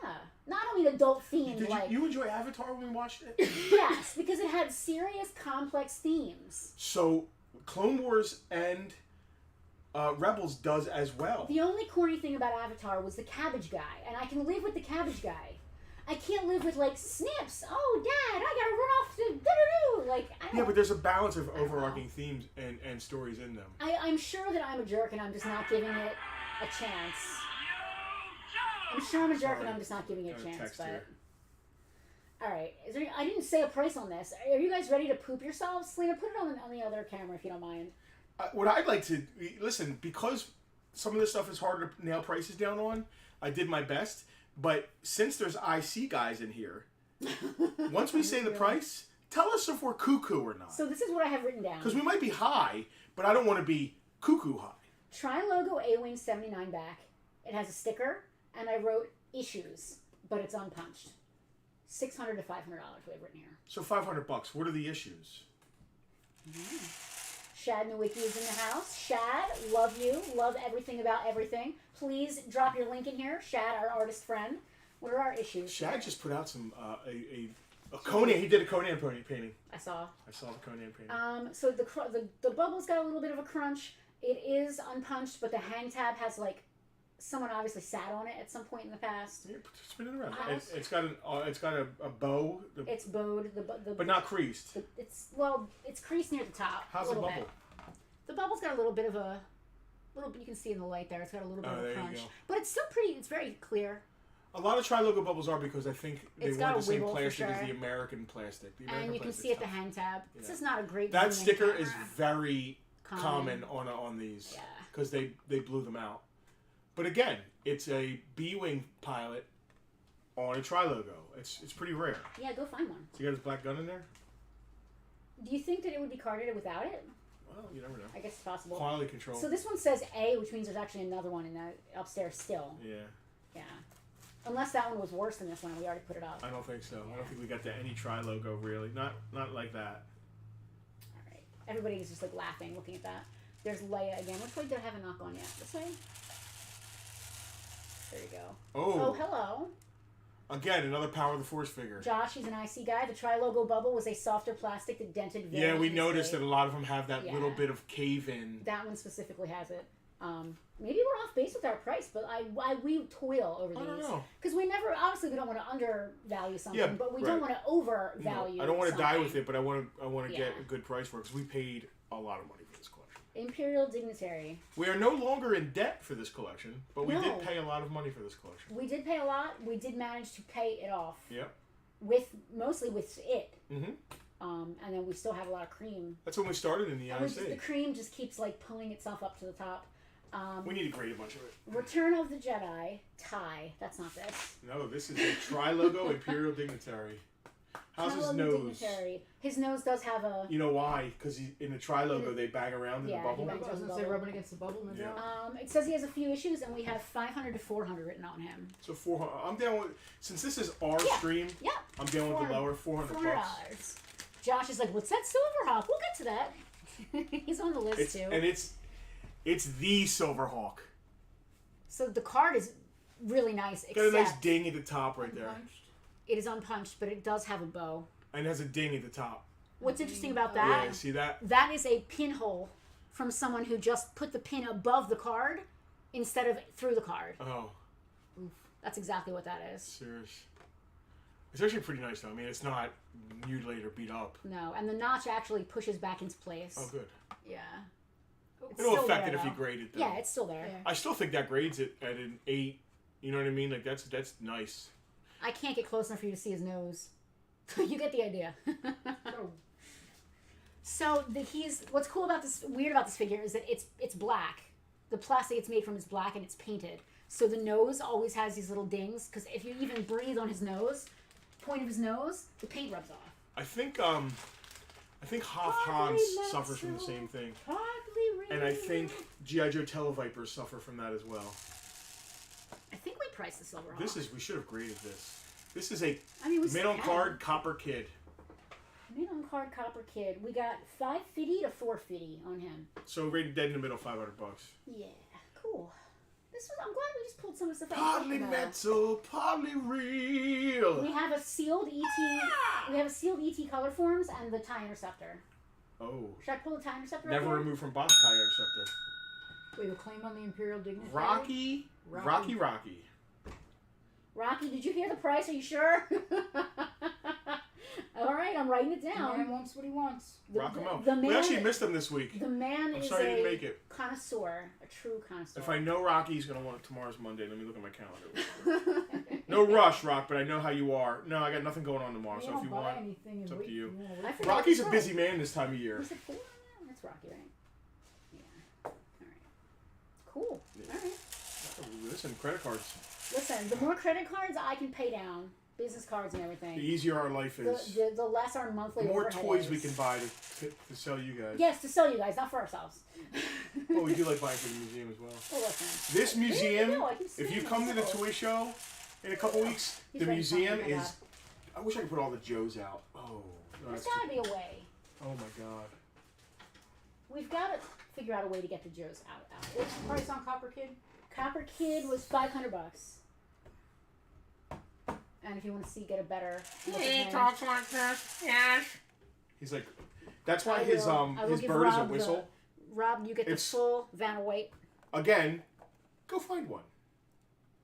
Yeah, not only adult themed. Did like you enjoy Avatar when we watched it? yes, because it had serious, complex themes. So Clone Wars and Rebels does as well. The only corny thing about Avatar was the cabbage guy, and I can live with the cabbage guy. I can't live with like snips. Oh, Dad, I gotta run off to doo-doo-doo. Like I don't. Yeah, but there's a balance of overarching themes and stories in them. I'm sure that I'm a jerk and I'm just not giving it a chance. I'm sure I'm a jerk and Sorry. I'm just not giving it a Got a chance. text But here. all right, I didn't say a price on this. Are you guys ready to poop yourselves? Selena, put it on the other camera if you don't mind. What I'd like to listen, because some of this stuff is harder to nail prices down on. I did my best, but since there's IC guys in here, once we say the price, tell us if we're cuckoo or not. So this is what I have written down. Because we might be high, but I don't want to be cuckoo high. Tri-Logo A-Wing 79 back. It has a sticker, and I wrote issues, but it's unpunched. $600 to $500 we have written here. So $500. What are the issues? Shad Nowicki is in the house. Shad, love you. Love everything about everything. Please drop your link in here. Shad, our artist friend. What are our issues? Shad just put out some a Conan. He did a Conan painting. I saw. I saw the Conan painting. So the bubble's got a little bit of a crunch. It is unpunched, but the hang tab has like someone obviously sat on it at some point in the past. Yeah, spin it around. It's got a bow. It's bowed, but not creased. It's creased near the top. How's the bubble? Bit. The bubble's got a little bit of a you can see in the light there. It's got a little bit of a crunch, but it's still pretty. It's very clear. A lot of Tri-Logo bubbles are because I think they It's want got the a same wiggle for plastic as sure. the American plastic. The American And you can plastic's see at the tough. hang tab. This Yeah. is not a great. That zoom-in sticker camera. is very Common. common on these. Yeah. Because they blew them out. But again, it's a B-wing pilot on a Tri-Logo. It's pretty rare. Yeah, go find one. So you got his black gun in there? Do you think that it would be carded without it? Well, you never know. I guess it's possible. Quality control. So this one says A, which means there's actually another one in the upstairs still. Yeah. Yeah. Unless that one was worse than this one and we already put it up. I don't think so. Yeah. I don't think we got to any Tri-Logo really. Not like that. All right. Everybody is just like laughing looking at that. There's Leia again. Which way did I have a knock on yet? This way? There you go. Oh, hello. Again, another Power of the Force figure. Josh, he's an IC guy. The Tri-Logo bubble was a softer plastic that dented very Yeah, we easily. noticed that a lot of them have that Yeah. little bit of cave-in. That one specifically has it. Maybe we're off base with our price, but we toil over these. I don't know. Because we don't want to undervalue something, Yeah, but we right. don't want to overvalue I don't want to die something. with it, but I want to Yeah. get a good price for it because we paid a lot of money for this collection. Imperial Dignitary. We are no longer in debt for this collection, but we No. did pay a lot of money for this collection. We did pay a lot. We did manage to pay it off. Yep. Mostly with it. Mm-hmm. And then we still have a lot of cream. That's when we started in the And IC. the cream just keeps like pulling itself up to the top. We need to grade a bunch of it. Return of the Jedi. Tie. That's not this. No, this is a Tri-Logo Imperial Dignitary. How's his Tri-Logo nose? Dignitary. His nose does have a... You know why? Because in the Tri-Logo, they bang around in Yeah, the bubble. he I bangs was on gonna the say bubble. rubbing against the bubble. No Yeah. doubt. It says he has a few issues, and we have 500 to 400 written on him. So 400. I'm down with, since this is our Yeah. stream, Yeah. I'm down with the lower 400 bucks. $400. Josh is like, what's that Silverhawk? We'll get to that. He's on the list, too. And it's the Silverhawk. So the card is really nice, Got a nice except ding at the top right there. it is unpunched, but it does have a bow. And it has a ding at the top. What's interesting about Yeah, that? you see that? That is a pinhole from someone who just put the pin above the card instead of through the card. Oh, That's exactly what that is. serious. It's actually pretty nice though. I mean, it's not mutilated or beat up. No, and the notch actually pushes back into place. Oh, good. Yeah. It's It'll still affect there, it if you though. grade it though. Yeah, it's still there. Yeah. I still think that grades it at an 8. You know what I mean? Like that's nice. I can't get close enough for you to see his nose. You get the idea. Oh. So what's cool about this, weird about this figure is that it's black. The plastic it's made from is black and it's painted. So the nose always has these little dings because if you even breathe on his nose, point of his nose, the paint rubs off. I think Hoth Hans suffers from the same thing. And I think G.I. Joe Televipers suffer from that as well. I think we priced the Silverhawk. We should have graded this. This is a we mid still on have card Copper Kid. Mid on card Copper Kid. We got 550 to 450 on him. So rated dead in the middle, $500. Yeah, cool. I'm glad we just pulled some of the stuff. Partly metal, partly real. We have a sealed ET. We have a sealed ET color forms and the tie interceptor. Oh. Should I pull the tie interceptor? Never up here? removed from box tie interceptor. Wait, a claim on the Imperial Dignitary? Rocky. Rocky, did you hear the price? Are you sure? All right. I'm writing it The down. man wants what he wants. Rock them out. The man, We actually missed him this week. The man I'm is sorry you didn't a make it. connoisseur, a true connoisseur. If I know Rocky's going to want it tomorrow's Monday, let me look at my calendar. No rush, Rock, but I know how you are. No, I got nothing going on tomorrow, so if you want, anything it's up to you. I forgot Rocky's a what busy man this time of year. Was it 4? That's Rocky, right? Yeah. All right. Cool. Yeah. All right. Listen, credit cards. Listen, the more credit cards I can pay down, business cards and everything, The easier our life is. the less our monthly The more overhead toys is. we can buy to sell you guys. Yes, to sell you guys, not for ourselves. Well, we do like buying for the museum as well. Well, listen. This There you museum, go, I can if you see come to the it. toy show in a couple weeks, He's the ready for me, museum oh my is... I wish I could put all the Joes out. Oh, no, There's that's got to be a way. oh my God. We've got to figure out a way to get the Joes out. What's the price on Copper Kid? Copper Kid was $500. And if you want to see, get a better look at him, like this. Yes. He's like, that's why I his will his give bird is a Rob whistle. Rob, you get the It's- full Vanna White Again, go find one.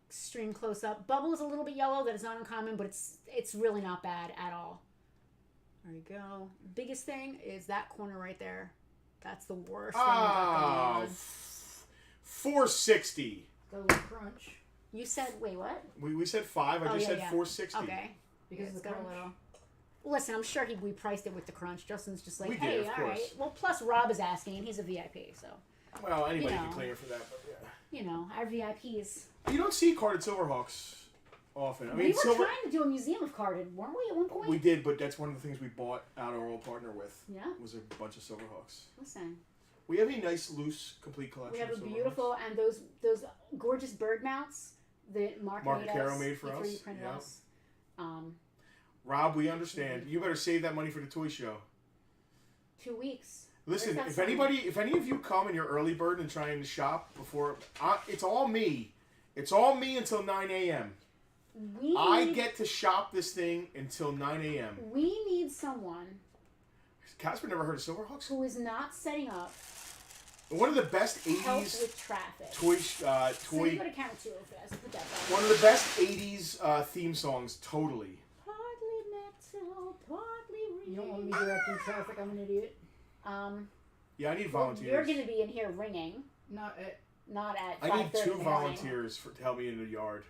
extreme close up. Bubble is a little bit yellow. That is not uncommon, but it's really not bad at all. There you go. Biggest thing is that corner right there. That's the worst thing we got going on. $460. Got a little crunch. You said, wait, what? We said 5. I Oh, just yeah, said yeah. $460. Okay. Because It's of the got a crunch. little. Listen, I'm sure we priced it with the crunch. Justin's just like, We did, hey, of all right. course. Well, plus Rob is asking, and he's a VIP, so Well, anybody You know. can claim for that, but yeah. you know our VIPs. You don't see carded Silverhawks often. I mean, We were Silver. trying to do a museum of carded, weren't we, at one point? We did, but that's one of the things we bought out our old partner with. Yeah. Was a bunch of Silverhawks. Listen, We have a nice, loose, complete collection. we have a of Silverhawks. beautiful and those gorgeous bird mounts that Mark made Caro us. made for He us, 3D printed yeah. us. Rob, we understand. You better save that money for the toy show. 2 weeks. Listen, Where's if that any of you come and you're early bird and trying to shop before, it's all me. It's all me until 9 a.m. I get to shop this thing until 9 a.m. We need someone Casper never heard of Silverhawks? who is not setting up One of the best help 80s with traffic. toy. So you go to count 2 for us. Put that down. One of the best 80s theme songs, totally. Partly metal, partly real. You don't want me directing traffic. I'm an idiot. Yeah, I need Well, volunteers. you're going to be in here ringing, Not at. not at 5:30 I need 2 in the morning. volunteers to help me in the yard.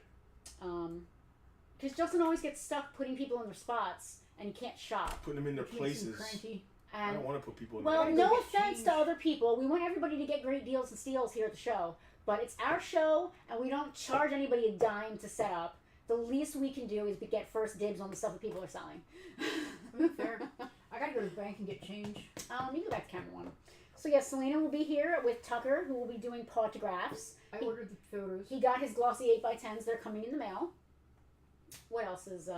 Because Justin always gets stuck putting people in their spots, and he can't shop. Putting them in their Makes him places. cranky. I And don't want to put people in well, there. gotta no go get offense change. to other people. We want everybody to get great deals and steals here at the show. But it's our show, and we don't charge anybody a dime to set up. The least we can do is get first dibs on the stuff that people are selling. Fair. I gotta go to the bank and get change. You can go back to camera 1. So yes, Selena will be here with Tucker, who will be doing autographs. I ordered the photos. He got his glossy 8x10s. They're coming in the mail. What else is...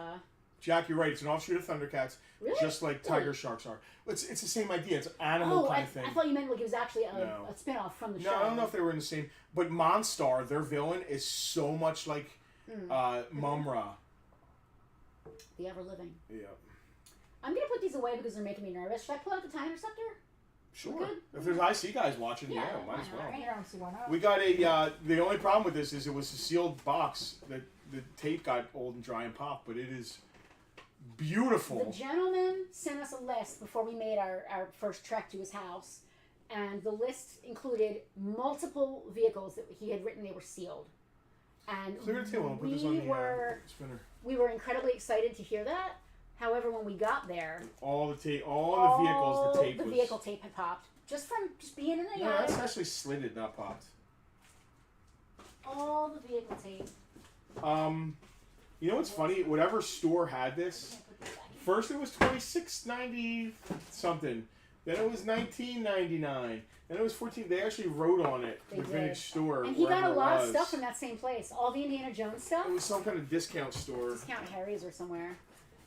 Jack, you're right. It's an offshoot of Thundercats, Really? just like Tiger Sharks are. It's the same idea. It's an animal kind of thing. I thought you meant like it was actually No. a spin-off from the No, show. I don't know if they were in the same. But Monstar, their villain, is so much like Mumra. The Ever-Living. Yeah. I'm going to put these away because they're making me nervous. Should I pull out the Time Interceptor? Sure. good? If there's IC guys watching, yeah, why might as not, well. right? I don't see why not. We got a. The only problem with this is it was a sealed box. The tape got old and dry and popped, but it is beautiful. The gentleman sent us a list before we made our first trek to his house, and the list included multiple vehicles that he had written they were sealed. And Clear the table and put we this on the were spinner. we were incredibly excited to hear that. However, when we got there, All the tape, all the vehicles, the tape the was. vehicle tape had popped just from being in the No, yard. that's actually slitted, not popped. All the vehicle tape. You know what's funny? Whatever store had this, first it was $26.90 something, then it was $19.99, then it was $14. They actually wrote on it, They the did. vintage store. And he got wherever a it lot of was. stuff from that same place. All the Indiana Jones stuff. It was some kind of discount store. Discount Harry's or somewhere.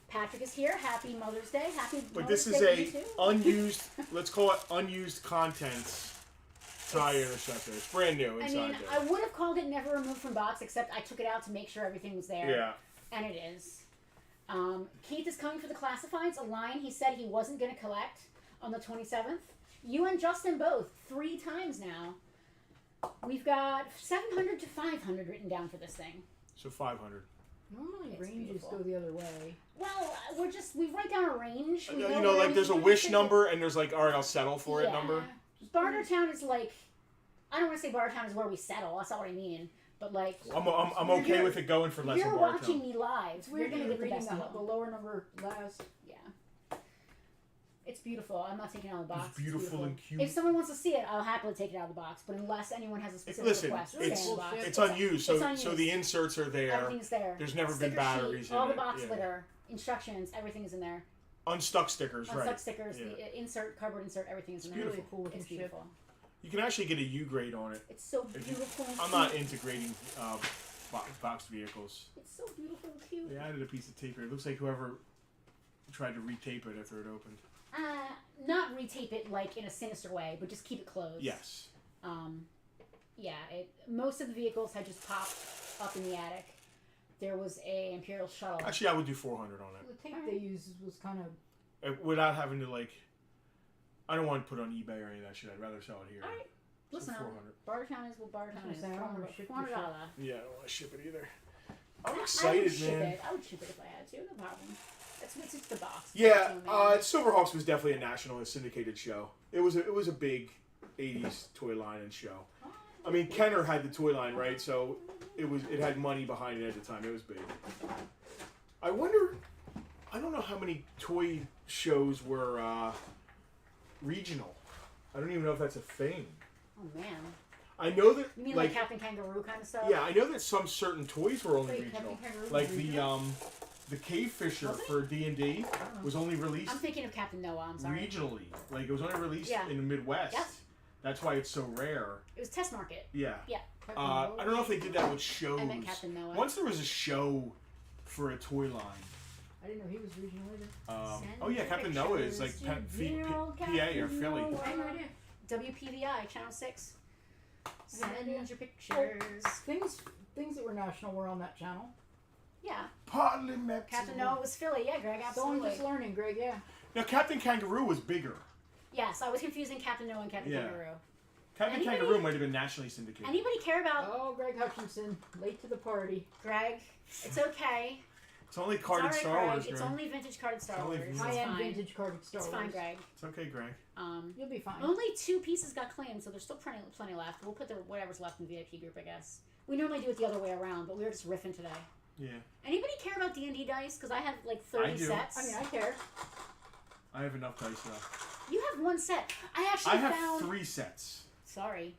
Patrick is here. Happy Mother's Day. Happy But Mother's this is Day to you a too. unused, let's call it unused contents tire interceptor. It's brand new I inside mean, there. I would have called it never removed from box, except I took it out to make sure everything was there. Yeah. And it is. Keith is coming for the classifieds, a line he said he wasn't going to collect on the 27th. You and Justin both, 3 times now. We've got 700 to 500 written down for this thing. So 500. Normally It's ranges beautiful. go the other way. Well, we write down a range. We You know know, where like there's a everything wish is. number, and there's like, all right, I'll settle for it number. Bartertown is like, I don't want to say Bartertown is where we settle. That's not what I mean. But like, I'm okay with it going for less you're than watching Bartertown. me live. It's You're weird gonna get the reading best the deal. lower number last. Yeah. It's beautiful. I'm not taking it out of the box. It's beautiful and cute. If someone wants to see it, I'll happily take it out of the box. But unless anyone has a specific Listen, request, it's- stay in the box. It's unused, so It's unused. so the inserts are there. Everything's there. There's never been Sticker batteries sheet, in all the it, box yeah. litter, instructions, everything is in there. Unstuck stickers, Unstuck right? stickers, Yeah. the insert, cardboard insert, everything is in there. Really cool looking It's ship. beautiful. You can actually get a U grade on it. It's so If you- beautiful and I'm cute. not integrating boxed vehicles. It's so beautiful and cute. They added a piece of tape here. It looks like whoever tried to retape it after it opened. Not retape it like in a sinister way, but just keep it closed. Yes. Yeah, most of the vehicles had just popped up in the attic. There was a Imperial shuttle. Actually, I would do 400 on The it. tape they used was kind of. Without having to, like... I don't want to put on eBay or any of that shit. I'd rather sell it here. All right. Listen, So 400. Bartertown is what Bartertown is. I don't wanna ship your $400. Yeah, I don't want to ship it either. I'm I would excited, ship man. it. I would ship it if I had to. No problem. It's the box. Yeah, It's so man. Silverhawks was definitely a national and syndicated show. It was a big 80s toy line and show. I mean, Kenner had the toy line, right? So it had money behind it at the time. It was big. I wonder, I don't know how many toy shows were regional. I don't even know if that's a thing. Oh man. I know that You mean like Captain Kangaroo kind of stuff? yeah, I know that some certain toys were only Wait, regional. Captain Kangaroo Like was the regional? the Cave Fisher Was it? for D&D was only released I'm thinking of Captain Noah. I'm sorry. regionally. Like it was only released Yeah. in the Midwest. Yep. That's why it's so rare. It was test market. Yeah. Yeah. I don't know if they did that with shows. I meant Captain Noah. Once there was a show for a toy line. I didn't know he was regional either. Send Oh yeah, Captain Noah is like pictures to PA Captain or Philly. Noah. I had no idea. WPVI Channel 6. Send idea. your pictures. Things that were national were on that channel. Yeah. Parliament. Captain Noah was Philly. Yeah, Greg, So I'm absolutely. just learning, Greg. Yeah. Now Captain Kangaroo was bigger. Yes, I was confusing Captain Noah and Captain Yeah. Kangaroo. Captain Anybody- Kangaroo might have been nationally syndicated. Anybody care about Oh, Greg Hutchinson, late to the party. Greg? It's okay. It's only It's carded alright, Star Greg. Wars, It's Greg. only vintage carded Star It's only Wars. It's vintage. High-end fine. vintage carded Star It's Wars. fine, Greg. It's okay, Greg. You'll be fine. Only 2 pieces got claimed, so there's still plenty left. We'll put the whatever's left in the VIP group, I guess. We normally do it the other way around, but we were just riffing today. Yeah. Anybody care about D&D dice? Because I have like 30 I do. sets. I mean, I care. I have enough dice left. You have 1 set. I actually I have found. 3 sets. Sorry.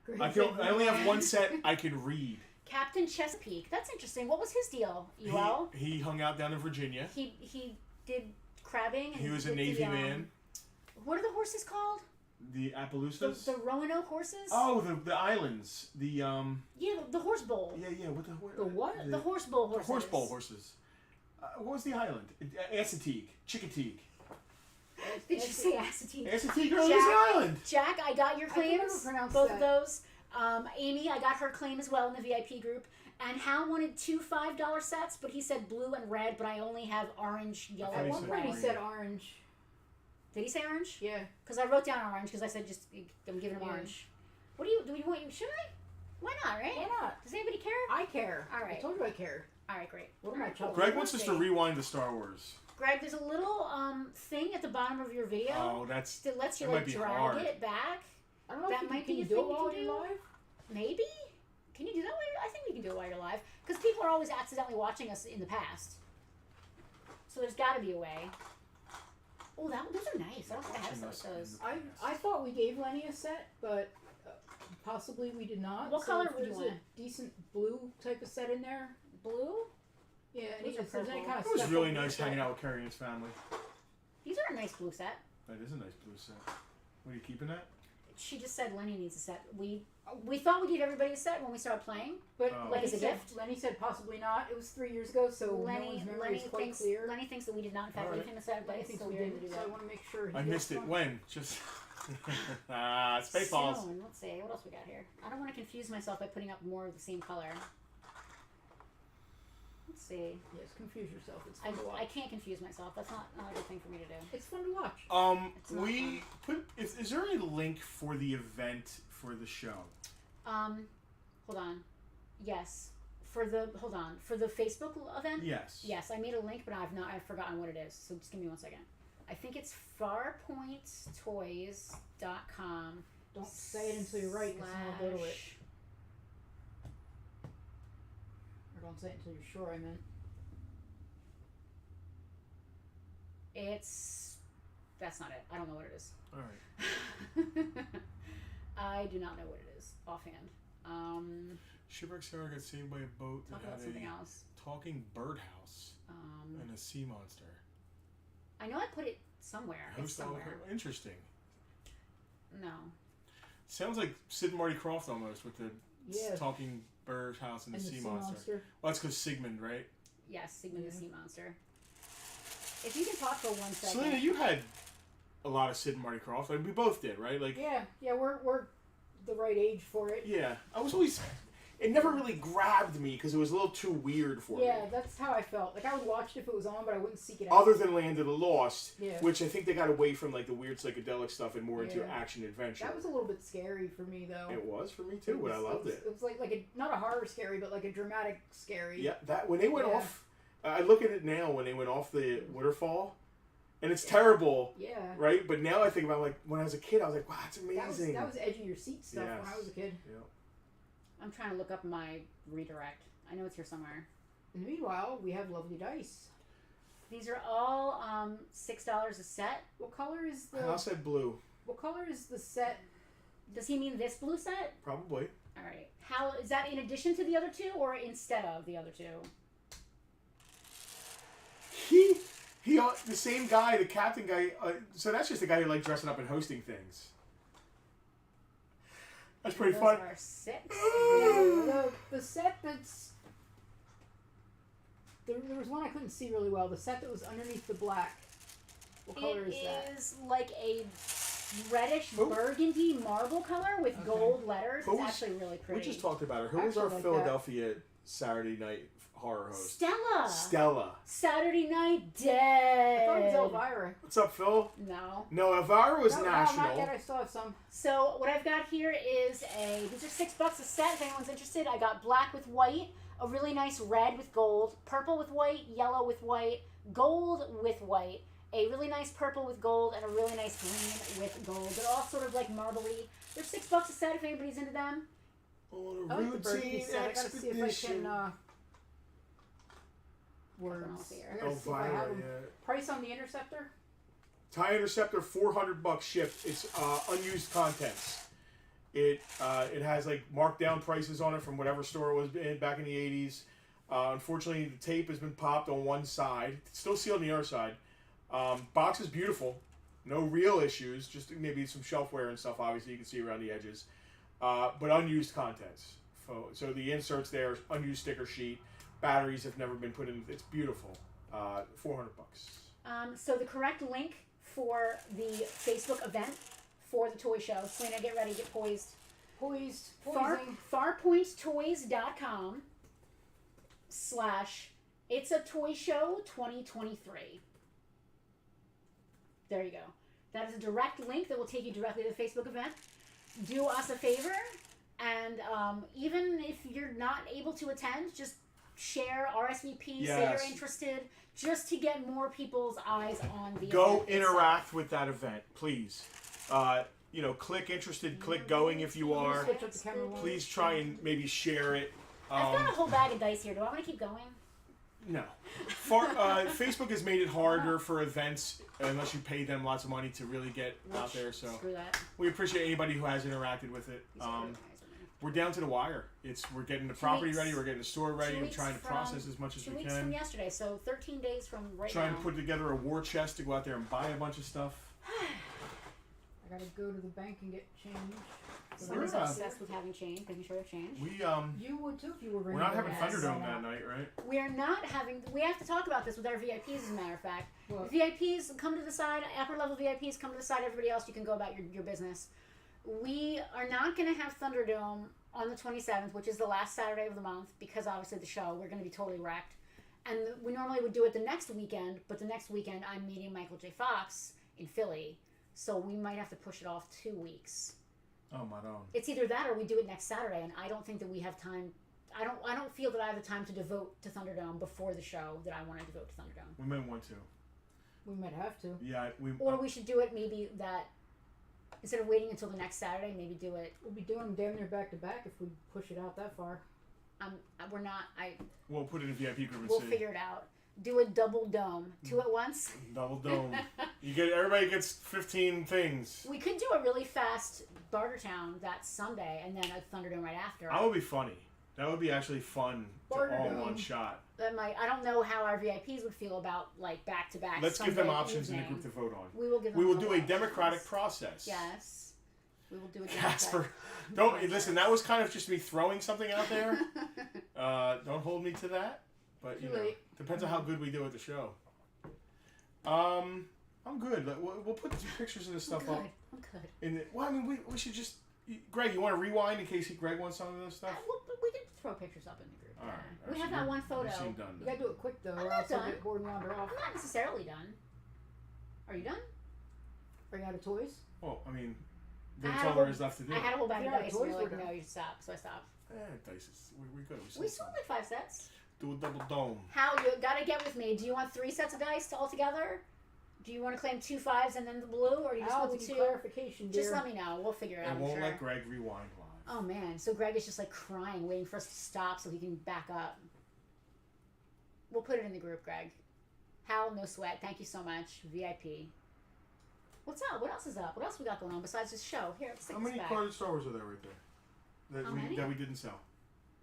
Greg I only have 1 set I can read. Captain Chesapeake. That's interesting. What was his deal? UL? He hung out down in Virginia. He did crabbing. And He was a did Navy the, man. What are the horses called? The Appaloosas. The Roanoke horses? Oh, the islands. The Yeah, the horse bowl. Yeah. What the The what? The horse bowl The horses. horse bowl horses. What was the island? Assateague. Chickateague. Did you say Assateague? Assateague Early Jack- Island. Jack, I got your I can never claims. pronounce Both that. of those. Amy, I got her claim as well in the VIP group. And Hal wanted 2 $5 sets, but he said blue and red, but I only have orange, yellow, thought At he one said point he green. said orange. Did he say orange? Yeah. Because I wrote down orange because I said just I'm giving him Yeah. orange. Do you want? Should I? Why not? Right? Why not? Does anybody care? I care. All right. I told you I cared. All right, great. What am I chopping? Greg wants us to rewind the Star Wars. Greg, there's a little thing at the bottom of your video Oh, that's that lets you that might like be drag hard. it back. I don't know That if might can be a you do thing it you while can you're do. live. Maybe. Can you do that? I think we can do it while you're live because people are always accidentally watching us in the past. So there's got to be a way. Oh, those are nice. I don't think I have Watching those. us I thought we gave Lenny a set, but possibly we did not. What So color if would you there's want? a decent blue type of set in there. Blue? Yeah, and Those are if there's any purple. kind of It was stuff really over nice the hanging set. out with Carrie and his family. These are a nice blue set. That is a nice blue set. What are you keeping that? She just said Lenny needs a set. We thought we gave everybody a set when we started playing. But Oh. Like as a said, gift? Lenny said possibly not. It was 3 years ago, so no Lenny one's memory is quite clear. Lenny thinks that we did not in fact All leave right. him a set, but Lenny it's thinks so we weird to did, do so I that. want to make sure he I gets missed it. one. When? Just Spaceballs. Soon. Let's see. What else we got here? I don't want to confuse myself by putting up more of the same color. Let's see. Yes, confuse yourself. It's fun to watch. I can't confuse myself. That's not a good thing for me to do. It's fun to watch. It's not We put. Is there a link for the event for the show? Hold on. Yes. for the Facebook event. Yes. Yes, I made a link, but I've forgotten what it is. So just give me 1 second. I think it's farpointtoys.com. Don't say it until you're right, because then I'll go to it. Or don't say it until you're sure, I meant. That's not it. I don't know what it is. All right. I do not know what it is offhand. Shipwreck sailor got saved by a boat Talk that about had something a else. talking birdhouse and a sea monster. I know I put it somewhere. It's somewhere. Interesting. No. Sounds like Sid and Marty Krofft almost with the Yeah. talking birdhouse and the sea monster. Well, that's because Sigmund, right? Yes, Sigmund the Sea Monster. If you can talk for 1 second. Selena, you had a lot of Sid and Marty Krofft. Like, we both did, right? Like, Yeah, we're the right age for it. yeah. I was always... It never really grabbed me because it was a little too weird for me. Yeah, that's how I felt. Like, I would watch it if it was on, but I wouldn't seek it out. Other than Land of the Lost, Yeah. which I think they got away from like the weird psychedelic stuff and more into Yeah. action adventure. That was a little bit scary for me, though. It was for me too, but I loved it. It was like a not a horror scary, but like a dramatic scary. Yeah, that when they went Yeah. off, I look at it now when they went off the waterfall, and it's terrible, Yeah. right? But now I think about like when I was a kid, I was like, wow, it's amazing. That was edge of your seat stuff when I was a kid. Yeah. I'm trying to look up my redirect. I know it's here somewhere. And meanwhile, we have lovely dice. These are all $6 a set. What color is the? I said blue, What color is the set? Does he mean this blue set? probably. All right. How is that in addition to the other two or instead of the other two? He, the same guy, the captain guy. So that's just the guy who liked dressing up and hosting things. That's pretty Those fun. are 6. The set that's there was one I couldn't see really well. The set that was underneath the black. What color is that? It is like a reddish Who? burgundy marble color with gold letters. Who It's was- actually really pretty. We just talked about her. Who I was our actually like Philadelphia Saturday night horror host? Stella. Stella. Saturday Night I Dead. thought it was Elvira. What's up, Phil? No. No, Elvira was No, national. not yet. I still have some. So what I've got here is these are $6 a set. If anyone's interested, I got black with white, a really nice red with gold, purple with white, yellow with white, gold with white, a really nice purple with gold, and a really nice green with gold. They're all sort of like marbly. They're $6 a set if anybody's into them. On I a like the burgundy routine set. I gotta see if I expedition. can. Hold Words. on here. I gotta see if I have Elvira, them. yeah. Price on the Interceptor? Tie Interceptor, $400 shipped. It's unused contents. It has like marked down prices on it from whatever store it was in back in the 80s. Unfortunately, the tape has been popped on one side. It's still sealed on the other side. Box is beautiful. No real issues. Just maybe some shelf wear and stuff. Obviously, you can see around the edges. But unused contents. So the inserts there, unused sticker sheet. Batteries have never been put in. It's beautiful. $400. So the correct link for the Facebook event for the toy show. Selena, get ready, get poised. Poising. Farpointtoys.com / It's a Toy Show 2023. There you go. That is a direct link that will take you directly to the Facebook event. Do us a favor, and even if you're not able to attend, just share, RSVP, say Yes. you're interested, just to get more people's eyes on the Go event interact with that event, please. Click interested, click going if you are. Switch up the camera one. Please try and maybe share it. I've got a whole bag of dice here. Do I want to keep going? No. Facebook has made it harder for events unless you pay them lots of money to really get out there. So Screw that. we appreciate anybody who has interacted with it. These are organized. We're down to the wire. We're getting the property weeks. ready. We're getting the store ready. 2 We're weeks trying to from- process as much as 2 we weeks from can. yesterday, so 13 days from right Trying now. to put together a war chest to go out there and buy a bunch of stuff. I gotta go to the bank and get change. Someone's We're, obsessed with having change, making sure we have change. You would too if you were. We're not having Yes. Thunderdome that night, right? We're not having. We have to talk about this with our VIPs, as a matter of fact. What? VIPs come to the side. Upper level VIPs come to the side. Everybody else, you can go about your business. We are not going to have Thunderdome on the 27th, which is the last Saturday of the month, because obviously the show, we're going to be totally wrecked. And we normally would do it the next weekend, but the next weekend I'm meeting Michael J. Fox in Philly, so we might have to push it off 2 weeks. Oh, my own. It's either that or we do it next Saturday, and I don't think that we have time. I don't feel that I have the time to devote to Thunderdome before the show that I want to devote to Thunderdome. We might want to. We might have to. Yeah, Or we should do it maybe that instead of waiting until the next Saturday, maybe do it. We'll be doing damn near back to back if we push it out that far. We're not. We'll put it in a VIP group and We'll see. figure it out. Do a double dome, 2 at once. Double dome. Everybody gets 15 things. We could do a really fast Bartertown that Sunday, and then a Thunderdome right after. That would be funny. That would be actually fun to all in one shot. I don't know how our VIPs would feel about like back to back. Let's give them options in the group to vote on. We will give them. We will do a democratic process. Yes. We will do a Casper, don't listen. That was kind of just me throwing something out there. Don't hold me to that. But you know, depends on how good we do at the show. I'm good. We'll put some pictures of this stuff up. I'm good. Well, I mean, we should just. Greg, you want to rewind in case Greg wants some of this stuff? We can throw pictures up in the group. All right. We have that one photo. You seem done. You gotta do it quick though, I'm or not else I'll done. get bored and wander off. I'm not necessarily done. Are you done? Are you out of toys? Well, I mean, that's all there is left to do. I had a whole bag of Yeah, dice, toys and you're like, were done. no, you should stop. So I stopped. Dice is we're good. We sold like 5 sets. Do a double dome. Hal, you gotta get with me. Do you want 3 sets of dice altogether? Do you want to claim 2 5s and then the blue, or do you just want the 2? Clarification, dear. Just let me know. We'll figure it out. I won't sure. let Greg rewind live. Oh man, so Greg is just like crying, waiting for us to stop so he can back up. We'll put it in the group, Greg. Hal, no sweat. Thank you so much. VIP. What's up? What else is up? What else we got going on besides this show? Here, let's take How this many back. carded Star Wars are there right there? How many? That we didn't sell.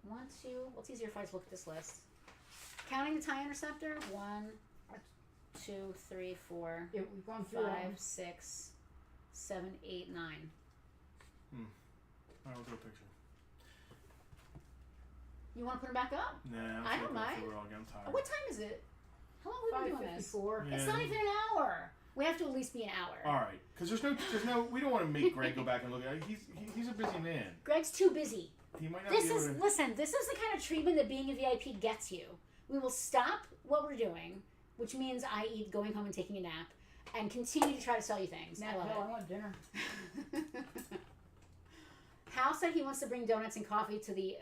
1, 2. Well, it's easier if I just look at this list. Counting the TIE Interceptor. 1, 2, 3, 4, Yeah, we've gone through 5, that. 6, 7, 8, 9. I will do a picture. You want to put them back up? Nah, I don't mind. I'm tired. What time is it? How long have we been doing this? 5:54. Yeah. It's not even an hour. We have to at least be an hour. All right, because there's no. We don't want to make Greg go back and look at it. He's a busy man. Greg's too busy. He might not This be able is to. listen. This is the kind of treatment that being a VIP gets you. We will stop what we're doing, which means i.e. going home and taking a nap, and continue to try to sell you things. I love I it. want dinner. Hal said he wants to bring donuts and coffee to the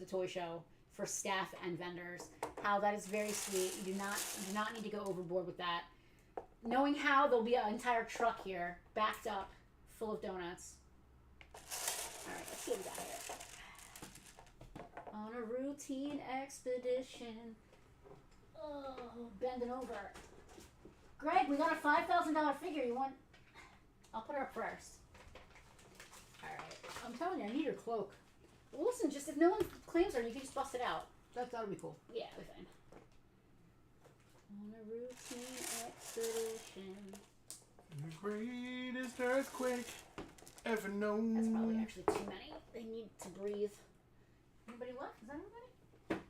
toy show for staff and vendors. Hal, that is very sweet. You do not need to go overboard with that. Knowing how, there'll be an entire truck here, backed up, full of donuts. All right, let's see what we got here. On a routine expedition. Oh, bending over. Greg, we got a $5,000 figure. You want? I'll put her up first. All right. I'm telling you, I need her cloak. Well, listen, just if no one claims her, you can just bust it out. That'll be cool. Yeah, we're fine. On a routine expedition. The greatest earthquake ever known. That's probably actually too many. They need to breathe. Anybody left? Is that everybody?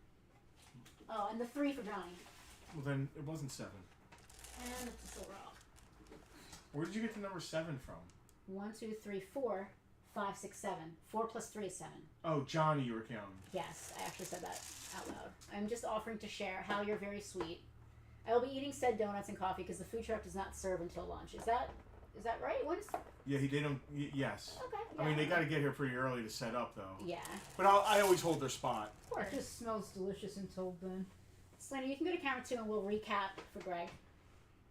Oh, and the 3 for Johnny. Well, then it wasn't 7. And it's a silver off. Where did you get the number 7 from? 1, 2, 3, 4, 5, 6, 7. 4 plus 3 is 7. Oh, Johnny, you were counting. Yes, I actually said that out loud. I'm just offering to share. Hal, you're very sweet. I will be eating said donuts and coffee because the food truck does not serve until lunch. Is that right? When is? Yeah, they don't. Yes. Okay. I mean, yeah. they got to get here pretty early to set up, though. Yeah. But I always hold their spot. Of course. It just smells delicious until then. Selena, you can go to camera 2 and we'll recap for Greg.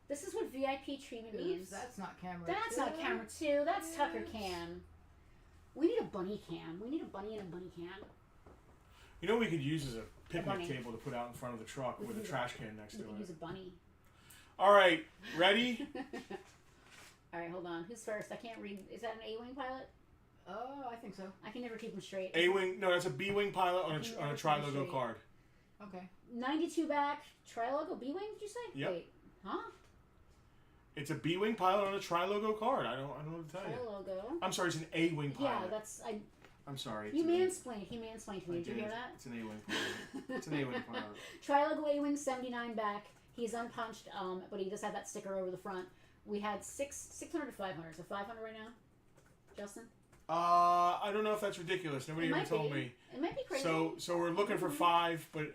This is what VIP treatment Oops, means. that's not camera. That's not camera 2. That's Tucker cam. We need a bunny cam. We need a bunny and a bunny cam. You know what we could use as a picnic bunny. table to put out in front of the truck We with a could trash can next We to could it. use a bunny. All right, ready? All right, hold on. Who's first? I can't read. Is that an A-wing pilot? Oh, I think so. I can never keep them straight. A-wing. No, that's a B-wing pilot on Yeah, a that's tri-logo straight. card. Okay. 92 back. Tri-logo B-wing, did you say? Yep. Wait. Huh? It's a B-wing pilot on a tri-logo card. I don't know what to tell you. Tri-logo. I'm sorry, it's an A-wing Yeah, pilot. that's... I'm sorry. You it's an mansplained. He mansplained to A- me. I Did you hear that? It's an A-wing pilot. It's an A-wing pilot. Tri-logo A-wing 79 back. He's unpunched, but he does have that sticker over the front. We had 600 to 500. So 500 right now? Justin? I don't know if that's ridiculous. Nobody It ever might told be. me. It might be crazy. So we're looking for 5, but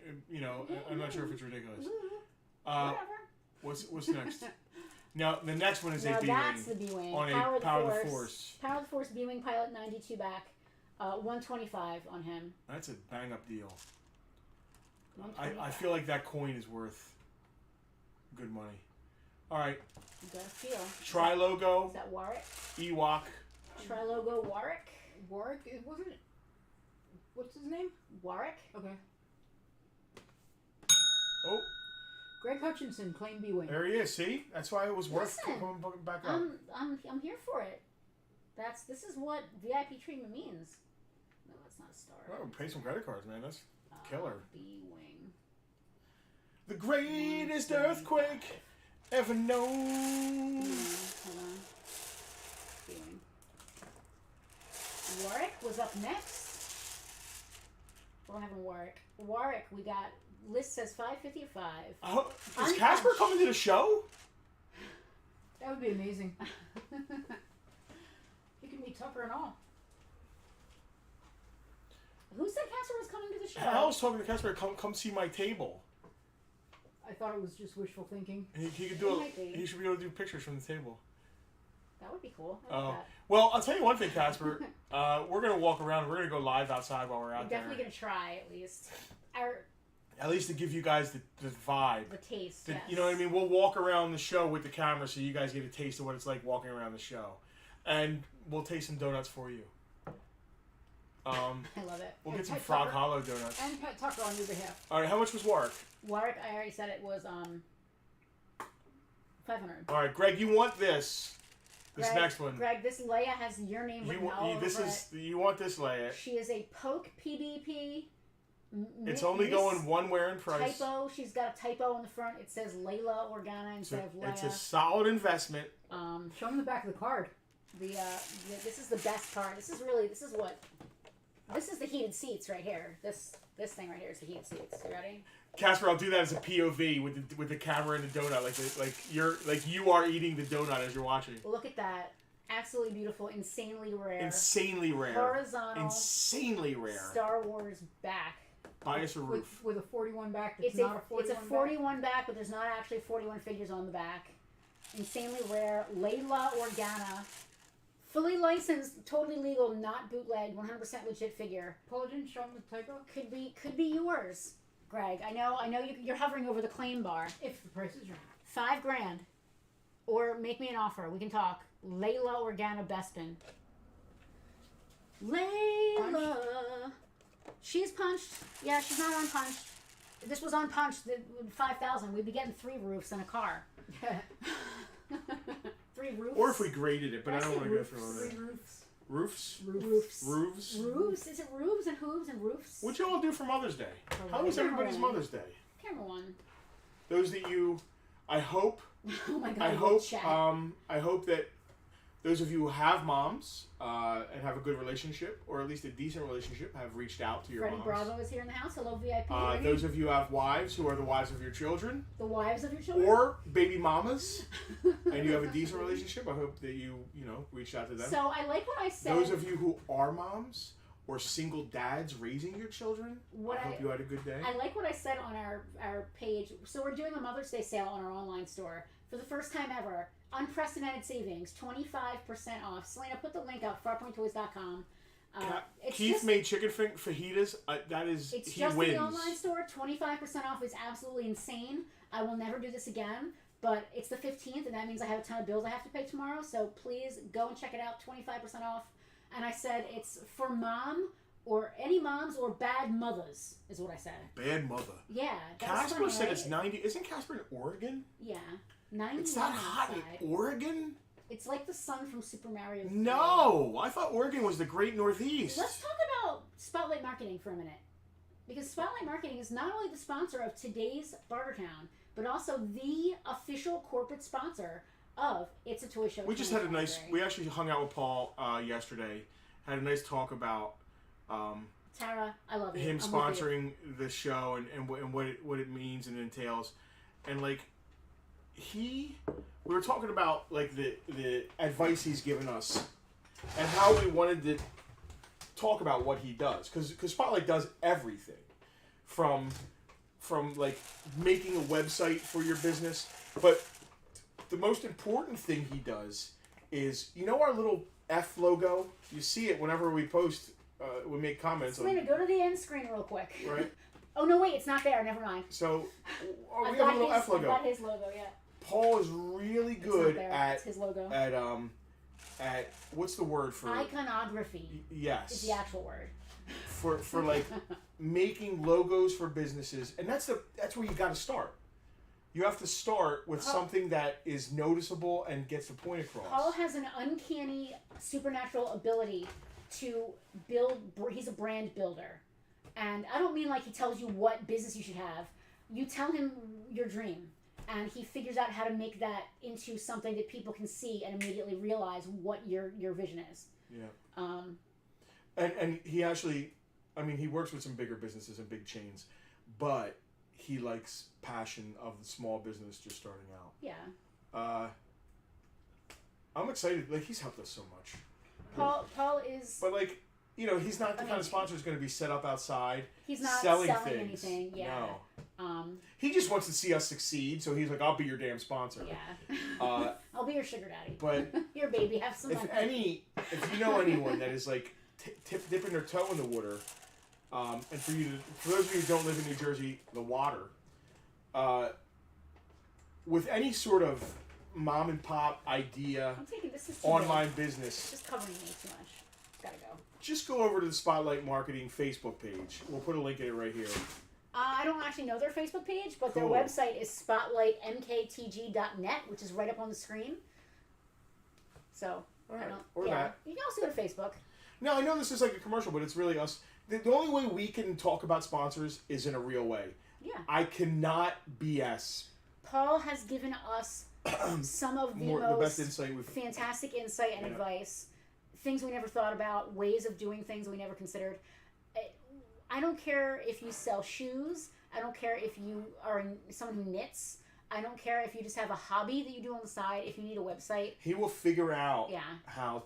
I'm not sure if it's ridiculous. Whatever. What's next? Now the next one is Now a B-wing that's the B-wing. on Power a of Power the of Force. the Force. Power of the Force B-wing pilot 92 back. 125 on him. That's a bang up deal. I feel like that coin is worth good money. All right. You got a feel. Tri-logo. Is that Warwick? Ewok. Tri-logo Warwick? Warwick? It wasn't. What's his name? Warwick? Okay. Oh, Greg Hutchinson, Claim B-Wing. there he is. See? That's why it was worth Listen, coming back up. I'm here for it. This is what VIP treatment means. No, that's not a star. Oh, pay some credit cards, man. That's killer. B-Wing. The greatest earthquake ever known. Hold on. B-Wing. Warwick was up next. We're having Warwick. Warwick, we got. List says 555. Oh, is Casper coming to the show? That would be amazing. He can be Tucker and all. Who said Casper was coming to the show? I was talking to Casper. Come see my table. I thought it was just wishful thinking. He could do. Might be. He should be able to do pictures from the table. That would be cool. I like that. Well, I'll tell you one thing, Casper. We're gonna walk around. We're gonna go live outside while we're out We're there. definitely gonna try at least. At least to give you guys the vibe. The taste. The, Yes. You know what I mean? We'll walk around the show with the camera so you guys get a taste of what it's like walking around the show. And we'll taste some donuts for you. I love it. We'll And get some Pet Frog Tucker. Hollow donuts. And Pet Tucker on your behalf. All right, how much was Warwick? Warwick, I already said it was 500. All right, Greg, you want this? This Greg, next one. Greg, this Leia has your name written all over it. You want this, Leia? She is a Poke PvP. It's only going one wearing price. Typo. She's got a typo on the front. It says Layla Organa instead of Leia. It's a solid investment. Show him the back of the card. This is the best card. This is the heated seats right here. This thing right here is the heated seats. You ready? Casper, I'll do that as a POV with the camera and the donut, like you are eating the donut as you're watching. Look at that. Absolutely beautiful, insanely rare. Insanely rare. Horizontal. Insanely rare. Star Wars back. Buy us a roof. With a 41 back that's It's not a 41 It's a 41 back, but there's not actually 41 figures on the back. Insanely rare. Layla Organa. Fully licensed, totally legal, not bootleg, 100% legit figure. Pull it in, show him the typo. Could be yours, Greg. I know you're hovering over the claim bar. If the price is right. $5,000. Or make me an offer. We can talk. Layla Organa Bespin. Layla. She's punched. Yeah, she's not unpunched. This was unpunched. 5,000. We'd be getting 3 roofs and a car. 3 roofs. Or if we graded it, but I don't want to go through all 3 that. roofs. Roofs? Roofs. Roofs? Roofs? Is it roofs and hooves and roofs? What'd y'all do for Mother's Day? How was everybody's Mother's Day? Camera one. Those that you, I hope, Oh my god. I good hope, chat. I hope that those of you who have moms and have a good relationship, or at least a decent relationship, have reached out to your Freddie moms. Bravo is here in the house. Hello, VIP. Those of you who have wives who are the wives of your children, The wives of your children. or baby mamas, and you have a decent relationship, I hope that you reached out to them. So I like what I said. Those of you who are moms or single dads raising your children, I hope you had a good day. I like what I said on our page. So we're doing a Mother's Day sale on our online store for the first time ever. Unprecedented savings, 25% off. Selena, put the link up, farpointtoys.com. Keith made chicken fajitas. That is, It's he just wins. the online store. 25% off is absolutely insane. I will never do this again. But it's the 15th, and that means I have a ton of bills I have to pay tomorrow. So please go and check it out. 25% off. And I said it's for mom or any moms or bad mothers, is what I said. Bad mother. Yeah. Casper funny, said right? it's 90. Isn't Casper in Oregon? Yeah. 91 It's not hot outside. in Oregon? It's like the sun from Super Mario 3. No! I thought Oregon was the great Northeast. Let's talk about Spotlight Marketing for a minute. Because Spotlight Marketing is not only the sponsor of today's Bartertown, but also the official corporate sponsor of It's a Toy Show. We just had a nice... We actually hung out with Paul yesterday. Had a nice talk about... Tara, I love you. him I'm with you. sponsoring the show and what it means and entails. And, like, we were talking about, like, the advice he's given us and how we wanted to talk about what he does. Because Spotlight does everything from like, making a website for your business. But the most important thing he does is, our little F logo? You see it whenever we post, we make comments. Selena, go to the end screen real quick. Right. Oh no, wait, it's not there. Never mind. So I've we got have a little F I've logo. got his logo. Yeah. Paul is really It's not good there. at It's his logo. at what's the word for Iconography yes is the actual word. for like making logos for businesses, and that's where you got to start. You have to start with something that is noticeable and gets the point across. Paul has an uncanny supernatural ability to build. He's a brand builder, and I don't mean like he tells you what business you should have. You tell him your dream, and he figures out how to make that into something that people can see and immediately realize what your vision is. Yeah. And he actually, I mean, he works with some bigger businesses and big chains, but he likes passion of the small business just starting out. Yeah. I'm excited. Like, he's helped us so much. Paul is. But like, you know, he's not the kind of sponsor who's going to be set up outside. He's not selling things. anything. Yeah. No. He just wants to see us succeed, so he's like, "I'll be your damn sponsor." Yeah. I'll be your sugar daddy. But your baby, have some. If you know anyone that is like dipping their toe in the water, and for those of you who don't live in New Jersey, the water, with any sort of mom and pop idea, I'm taking this is too online big. business, It's just covering me too much. Gotta go. just go over to the Spotlight Marketing Facebook page. We'll put a link in it right here. I don't actually know their Facebook page, but Cool. their website is spotlightmktg.net, which is right up on the screen. So, All right. I don't. Or yeah. that. You can also go to Facebook. Now, I know this is like a commercial, but it's really us. The only way we can talk about sponsors is in a real way. Yeah. I cannot BS. Paul has given us some of the the most best insight we've. fantastic insight and advice, things we never thought about, ways of doing things we never considered. I don't care if you sell shoes. I don't care if you are someone who knits. I don't care if you just have a hobby that you do on the side. If you need a website, He will figure out yeah. how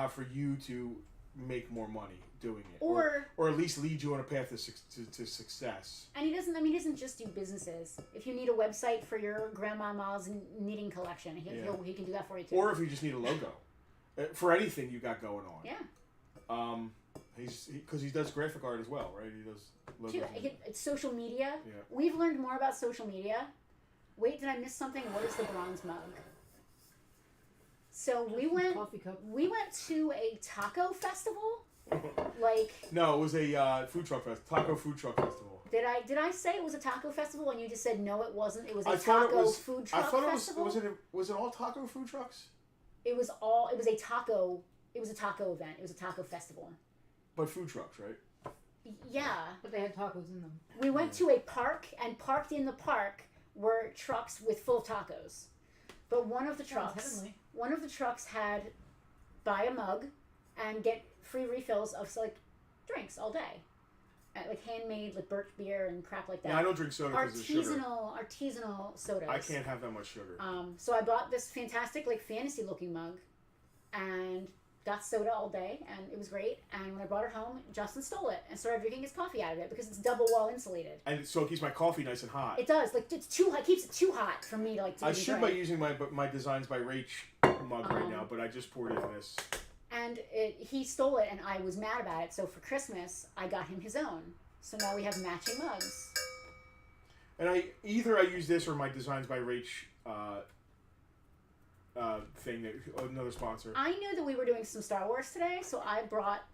for you to make more money doing it, Or at least lead you on a path to success. And he doesn't just do businesses. If you need a website for your grandmama's knitting collection, he can do that for you too. Or if you just need a logo for anything you got going on. Yeah. Because he does graphic art as well, right? He does logos. It's social media. Yeah. We've learned more about social media. Wait, did I miss something? What is the bronze mug? So we went to a taco festival. No, it was a taco food truck festival. Did I say it was a taco festival and you just said no, it wasn't? It was a food truck festival. Was it all taco food trucks? It was a taco event. It was a taco festival. But food trucks, right? Yeah. But they had tacos in them. We went to a park, and parked in the park were trucks full of tacos. But one of the trucks had buy a mug and get free refills of drinks all day. Like handmade birch beer and crap like that. Yeah, I don't drink soda because of sugar. Artisanal sodas. I can't have that much sugar. So I bought this fantastic fantasy looking mug and got soda all day, and it was great. And when I brought it home, Justin stole it and started drinking his coffee out of it because it's double wall insulated. And so it keeps my coffee nice and hot. It does. It's too hot. It keeps it too hot for me to I should be using my Designs by Rach mug right now, but I just poured it in this. And he stole it, and I was mad about it. So for Christmas, I got him his own. So now we have matching mugs. And I use this or my Designs by Rach thing, another sponsor. I knew that we were doing some Star Wars today, so I brought.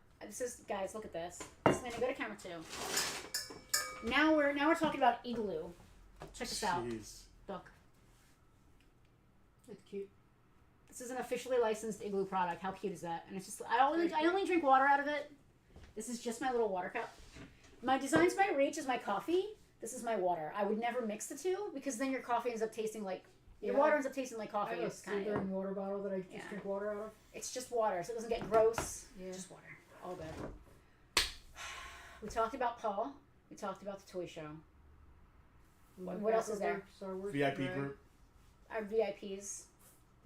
Guys, look at this. This is gonna go to camera 2. Now we're talking about Igloo. Check this out. Look. It's cute. This is an officially licensed Igloo product. How cute is that? And it's just I only drink water out of it. This is just my little water cup. My Designs by Reach is my coffee. This is my water. I would never mix the two because then your coffee ends up tasting like your water ends up tasting like coffee. I have a silver water bottle that I just drink water out of. It's just water, so it doesn't get gross. Yeah. Just water. All good. We talked about Paul. We talked about the toy show. What else is there? Star Wars VIP group. Our VIPs.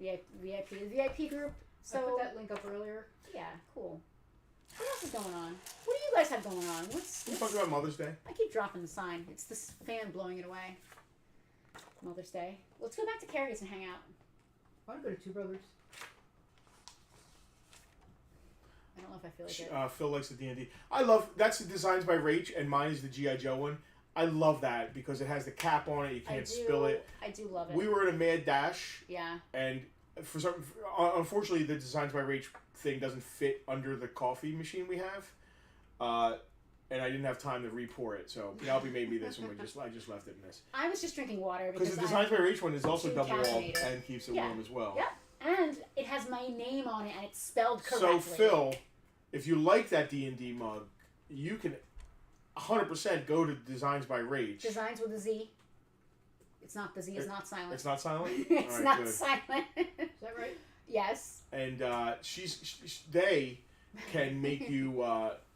VIP group. So I put that link up earlier. Yeah, cool. What else is going on? What do you guys have going on? We talked about Mother's Day. I keep dropping the sign. It's this fan blowing it away. Mother's Day. Let's go back to Carrie's and hang out. I want to go to Two Brothers. I don't know if I feel like it. Phil likes the D&D. I love that's the Designs by Rach, and mine is the G.I. Joe one. I love that because it has the cap on it. You can't spill it. I do love it. We were in a mad dash. Yeah. And unfortunately, the Designs by Rach thing doesn't fit under the coffee machine we have. And I didn't have time to re-pour it, so Penelope made me this, and I just left it in this. I was just drinking water because the Designs by Rach one is also double walled and keeps it yeah. warm as well. Yep, and it has my name on it, and it's spelled correctly. So Phil, if you like that D&D mug, you can 100% go to Designs by Rach. Designs with a Z. It's not the Z. Is not silent. It's not silent. It's right, not good. silent. Is that right? Yes. And they can make you.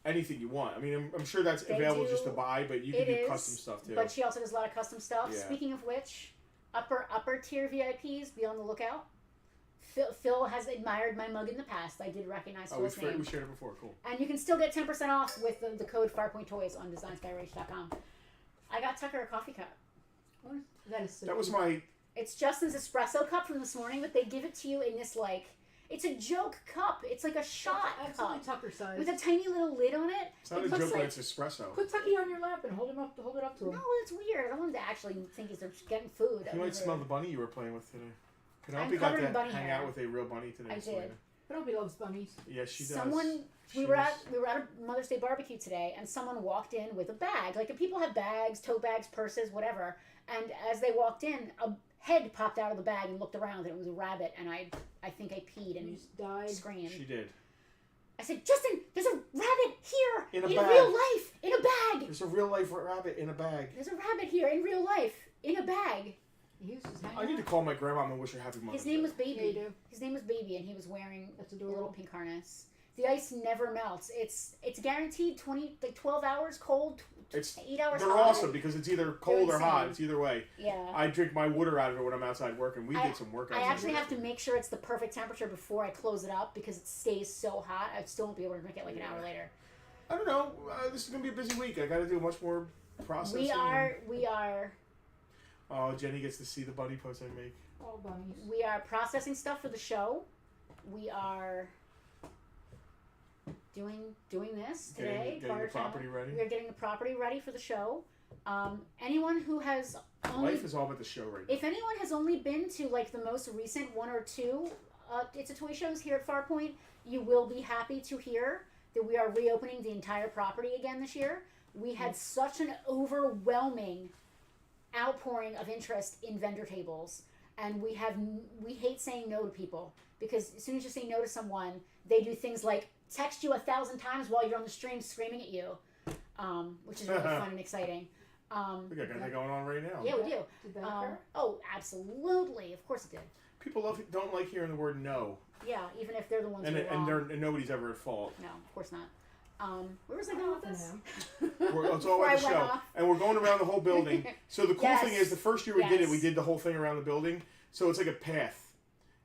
Anything you want. I mean, I'm sure that's available just to buy, but you can do custom stuff too. But she also does a lot of custom stuff. Yeah. Speaking of which, upper tier VIPs, be on the lookout. Phil has admired my mug in the past. I did recognize Phil's name. We shared it before. Cool. And you can still get 10% off with the code Farpoint Toys on designsbyrach.com. I got Tucker a coffee cup. That was my... It's Justin's espresso cup from this morning, but they give it to you in this, like... It's a joke cup. It's like a shot absolutely cup. Tucker size. With a tiny little lid on it. It's not a joke when it's espresso. Put Tucky on your lap and hold it up to him. No, it's weird. I don't want him to actually think he's getting food. You might smell the bunny you were playing with today. I'm Penelope got covered in to bunny hang hair. out with a real bunny today. I did. Penelope loves bunnies. Yes, she does. We were at a Mother's Day barbecue today, and someone walked in with a bag. Like, people have bags, tote bags, purses, whatever. And as they walked in, a head popped out of the bag and looked around, and it was a rabbit. And I think I peed and screamed. She did. I said, Justin, there's a rabbit here in real life, in a bag. There's a real life rabbit in a bag. There's a rabbit here in real life, in a bag. I need to call my grandma and wish her happy Mother's Day. His name was Baby. Yeah, you do. His name was Baby, and he was wearing a little pink harness. The ice never melts. It's guaranteed 12 hours cold, 8 hours They're hot. awesome because it's either cold or hot. It's either way. Yeah. I drink my water out of it when I'm outside working. We did some work outside. I actually have to make sure it's the perfect temperature before I close it up because it stays so hot. I still won't be able to drink it like an hour later. I don't know. This is going to be a busy week. I got to do much more processing. We are. Oh, Jenny gets to see the bunny posts I make. All bunnies. We are processing stuff for the show. We are doing this today. Getting the property ready. We are getting the property ready for the show. Anyone who has only... Life is all about the show right now. If anyone has only been to, like, the most recent one or two It's a Toy shows here at Farpoint, you will be happy to hear that we are reopening the entire property again this year. We had such an overwhelming outpouring of interest in vendor tables, and we hate saying no to people, because as soon as you say no to someone, they do things like text you 1,000 times while you're on the stream screaming at you, which is really fun and exciting. We got that going on right now. Yeah, we do. Did that occur? Oh, absolutely. Of course it did. People don't like hearing the word no. Yeah, even if they're the ones who are wrong. And nobody's ever at fault. No, of course not. Where was I going with this? It's all about the show. And we're going around the whole building. So the cool thing is, the first year we did it, we did the whole thing around the building. So it's like a path.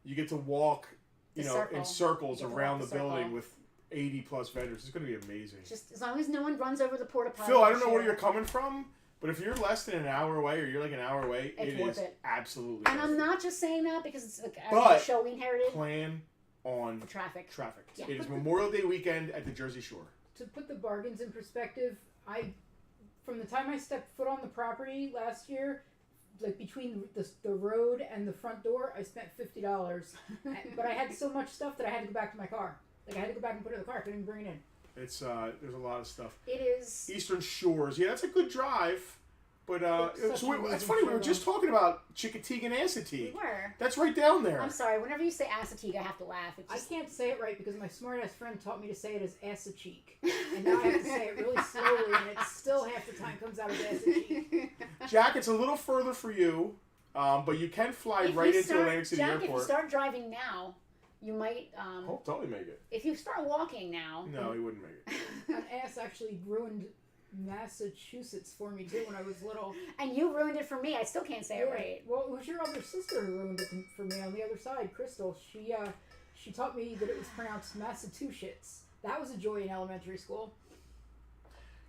You get to walk, in circles around the building with 80 plus vendors. It's going to be amazing. Just as long as no one runs over the porta potty. Phil, I don't know where you're coming from, but if you're less than an hour away, or you're like an hour away, it is absolutely. And I'm not just saying that because it's like a show we inherited. Plan on traffic. Yeah. It is Memorial Day weekend at the Jersey Shore. To put the bargains in perspective, from the time I stepped foot on the property last year, like between the road and the front door, I spent $50. But I had so much stuff that I had to go back to my car. Like I had to go back and put it in the car. I couldn't even bring it in. It's there's a lot of stuff. It is Eastern Shores. Yeah, that's a good drive. But it's funny. We were just talking about Chickateague and Assateague. We were. That's right down there. I'm sorry. Whenever you say Assateague, I have to laugh. I can't say it right because my smart-ass friend taught me to say it as Assacheek. And now I have to say it really slowly, and it still half the time comes out as Assacheek. Jack, it's a little further for you, but you can fly right into Atlantic City Airport. If you start driving now, you might... I'll totally make it. If you start walking now... No, he wouldn't make it. An ass actually ruined Massachusetts for me too when I was little. And you ruined it for me. I still can't say it right. Well, it was your other sister who ruined it for me on the other side, Crystal. She taught me that it was pronounced Massachusetts. That was a joy in elementary school.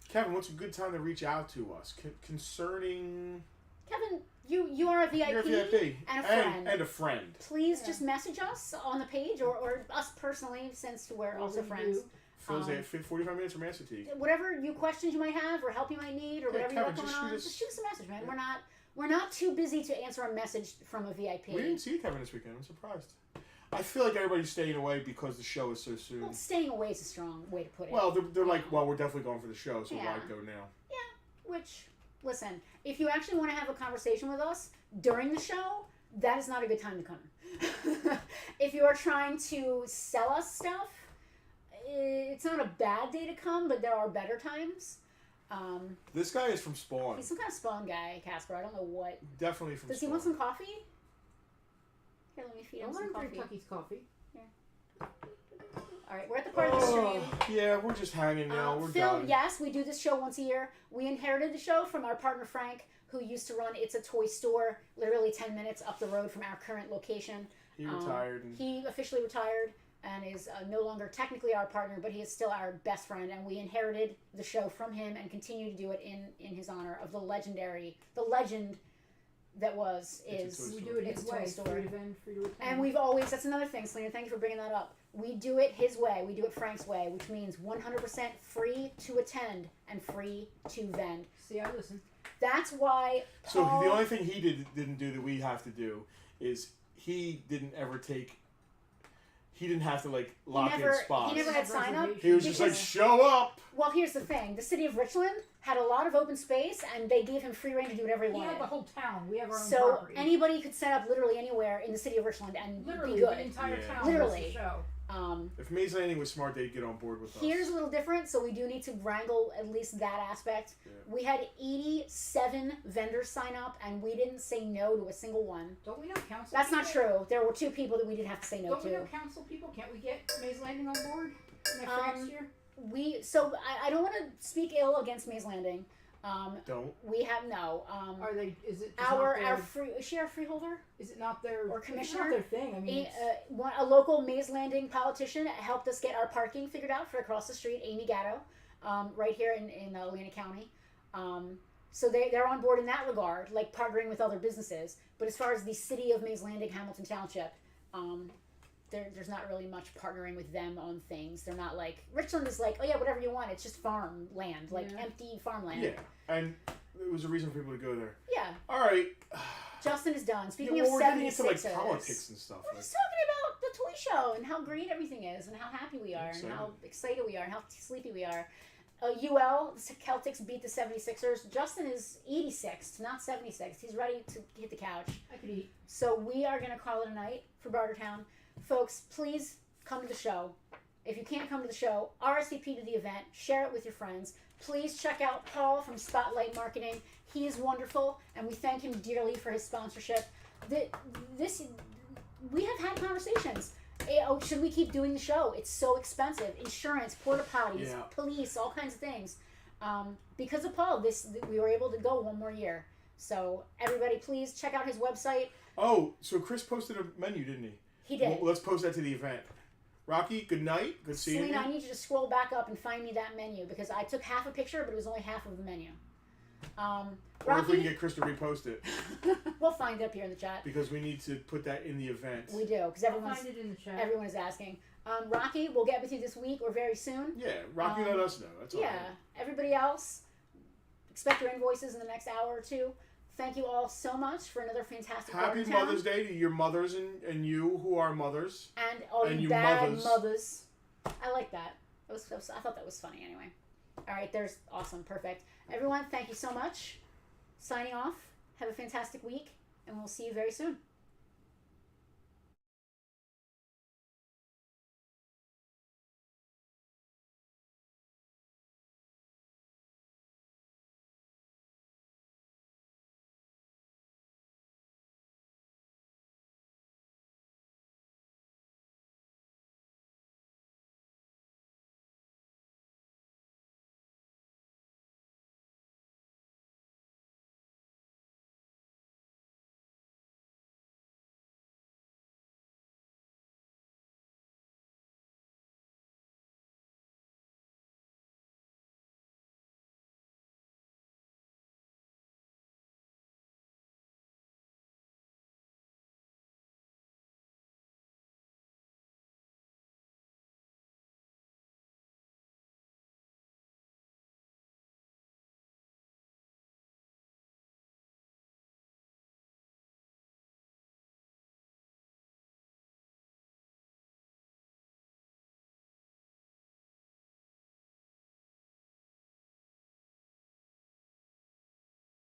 Kevin, what's a good time to reach out to us concerning Kevin, you are a VIP, You're a VIP. and a friend. And a friend. Please just message us on the page or us personally, since we're also friends. Phil's 45 minutes from Master T. Whatever questions you might have or help you might need or whatever you got going on, just shoot us a message, man. Yeah. We're not too busy to answer a message from a VIP. We didn't see Kevin this weekend. I'm surprised. I feel like everybody's staying away because the show is so soon. Well, staying away is a strong way to put it. Well, they're like, well, we're definitely going for the show, so why go now? Yeah, which, listen, if you actually want to have a conversation with us during the show, that is not a good time to come. If you are trying to sell us stuff, it's not a bad day to come, but there are better times. This guy is from Spawn. He's some kind of Spawn guy, Casper. I don't know what. Definitely from Spawn. Does he want some coffee? Here, let me feed him some coffee. Tucky's coffee. Here. All right, we're at the part of the stream. Yeah, we're just hanging now. We're Phil, done. yes, we do this show once a year. We inherited the show from our partner Frank, who used to run It's a Toy Store, literally 10 minutes up the road from our current location. He retired. He officially retired and is no longer technically our partner, but he is still our best friend, and we inherited the show from him and continue to do it in his honor of the legend that is. We do it his way, free to attend. And we've always, that's another thing, Selena, thank you for bringing that up. We do it his way, we do it Frank's way, which means 100% free to attend and free to vend. See, I listen. That's why So the only thing he didn't do that we have to do is he didn't ever take. He didn't have to lock in spots. He never had sign up. He was just like, show up. Well, here's the thing: the city of Richland had a lot of open space, and they gave him free reign to do whatever he wanted. We have the whole town. We have our own so property. anybody could set up literally anywhere in the city of Richland and literally be good. The entire town. Literally. Was the show. If Maze Landing was smart, they'd get on board with us. Here's a little different, so we do need to wrangle at least that aspect. Yeah. We had 87 vendors sign up, and we didn't say no to a single one. Don't we know council? That's people? not true. There were 2 people that we didn't have to say no Don't to. we know council people? Can't we get Maze Landing on board next year? I don't want to speak ill against Maze Landing. Don't. We have no. Are they? Is it is she our freeholder? Is it not their or commissioner? It's not their thing. I mean, a local Maze Landing politician helped us get our parking figured out for across the street. Amy Gatto, right here in Atlantic County. So they're on board in that regard, like partnering with other businesses. But as far as the city of Maze Landing, Hamilton Township, there's not really much partnering with them on things. They're not like Richland is like, oh yeah, whatever you want. It's just farm land, empty farmland. Yeah, and it was a reason for people to go there. Yeah. All right. Justin is done. Speaking of we're getting into 76ers, politics and stuff. We're just talking about the toy show and how great everything is, and how happy we are, and how excited we are, and how sleepy we are. UL, the Celtics beat the 76ers. Justin is 86, not 76. He's ready to hit the couch. I could eat. So we are going to call it a night for Bartertown. Folks, please come to the show. If you can't come to the show, RSVP to the event. Share it with your friends. Please check out Paul from Spotlight Marketing. He is wonderful, and we thank him dearly for his sponsorship. We have had conversations. Should we keep doing the show? It's so expensive. Insurance, porta potties, police, all kinds of things. Because of Paul, we were able to go one more year. So everybody, please check out his website. Oh, so Chris posted a menu, didn't he? He did. Well, let's post that to the event. Rocky, good night. Good seeing you. Selena, I need you to scroll back up and find me that menu because I took half a picture, but it was only half of the menu. Or Rocky, if we can get Chris to repost it. We'll find it up here in the chat. Because we need to put that in the event. We do, because I'll find it in the chat. Everyone is asking. Rocky, we'll get with you this week or very soon. Yeah, Rocky let us know. That's all. Yeah, everybody else, expect your invoices in the next hour or 2. Thank you all so much for another fantastic Happy Mother's Day to your mothers and you who are mothers. And all you bad mothers. I like that. I thought that was funny anyway. All right, there's awesome. Perfect. Everyone, thank you so much. Signing off. Have a fantastic week, and we'll see you very soon.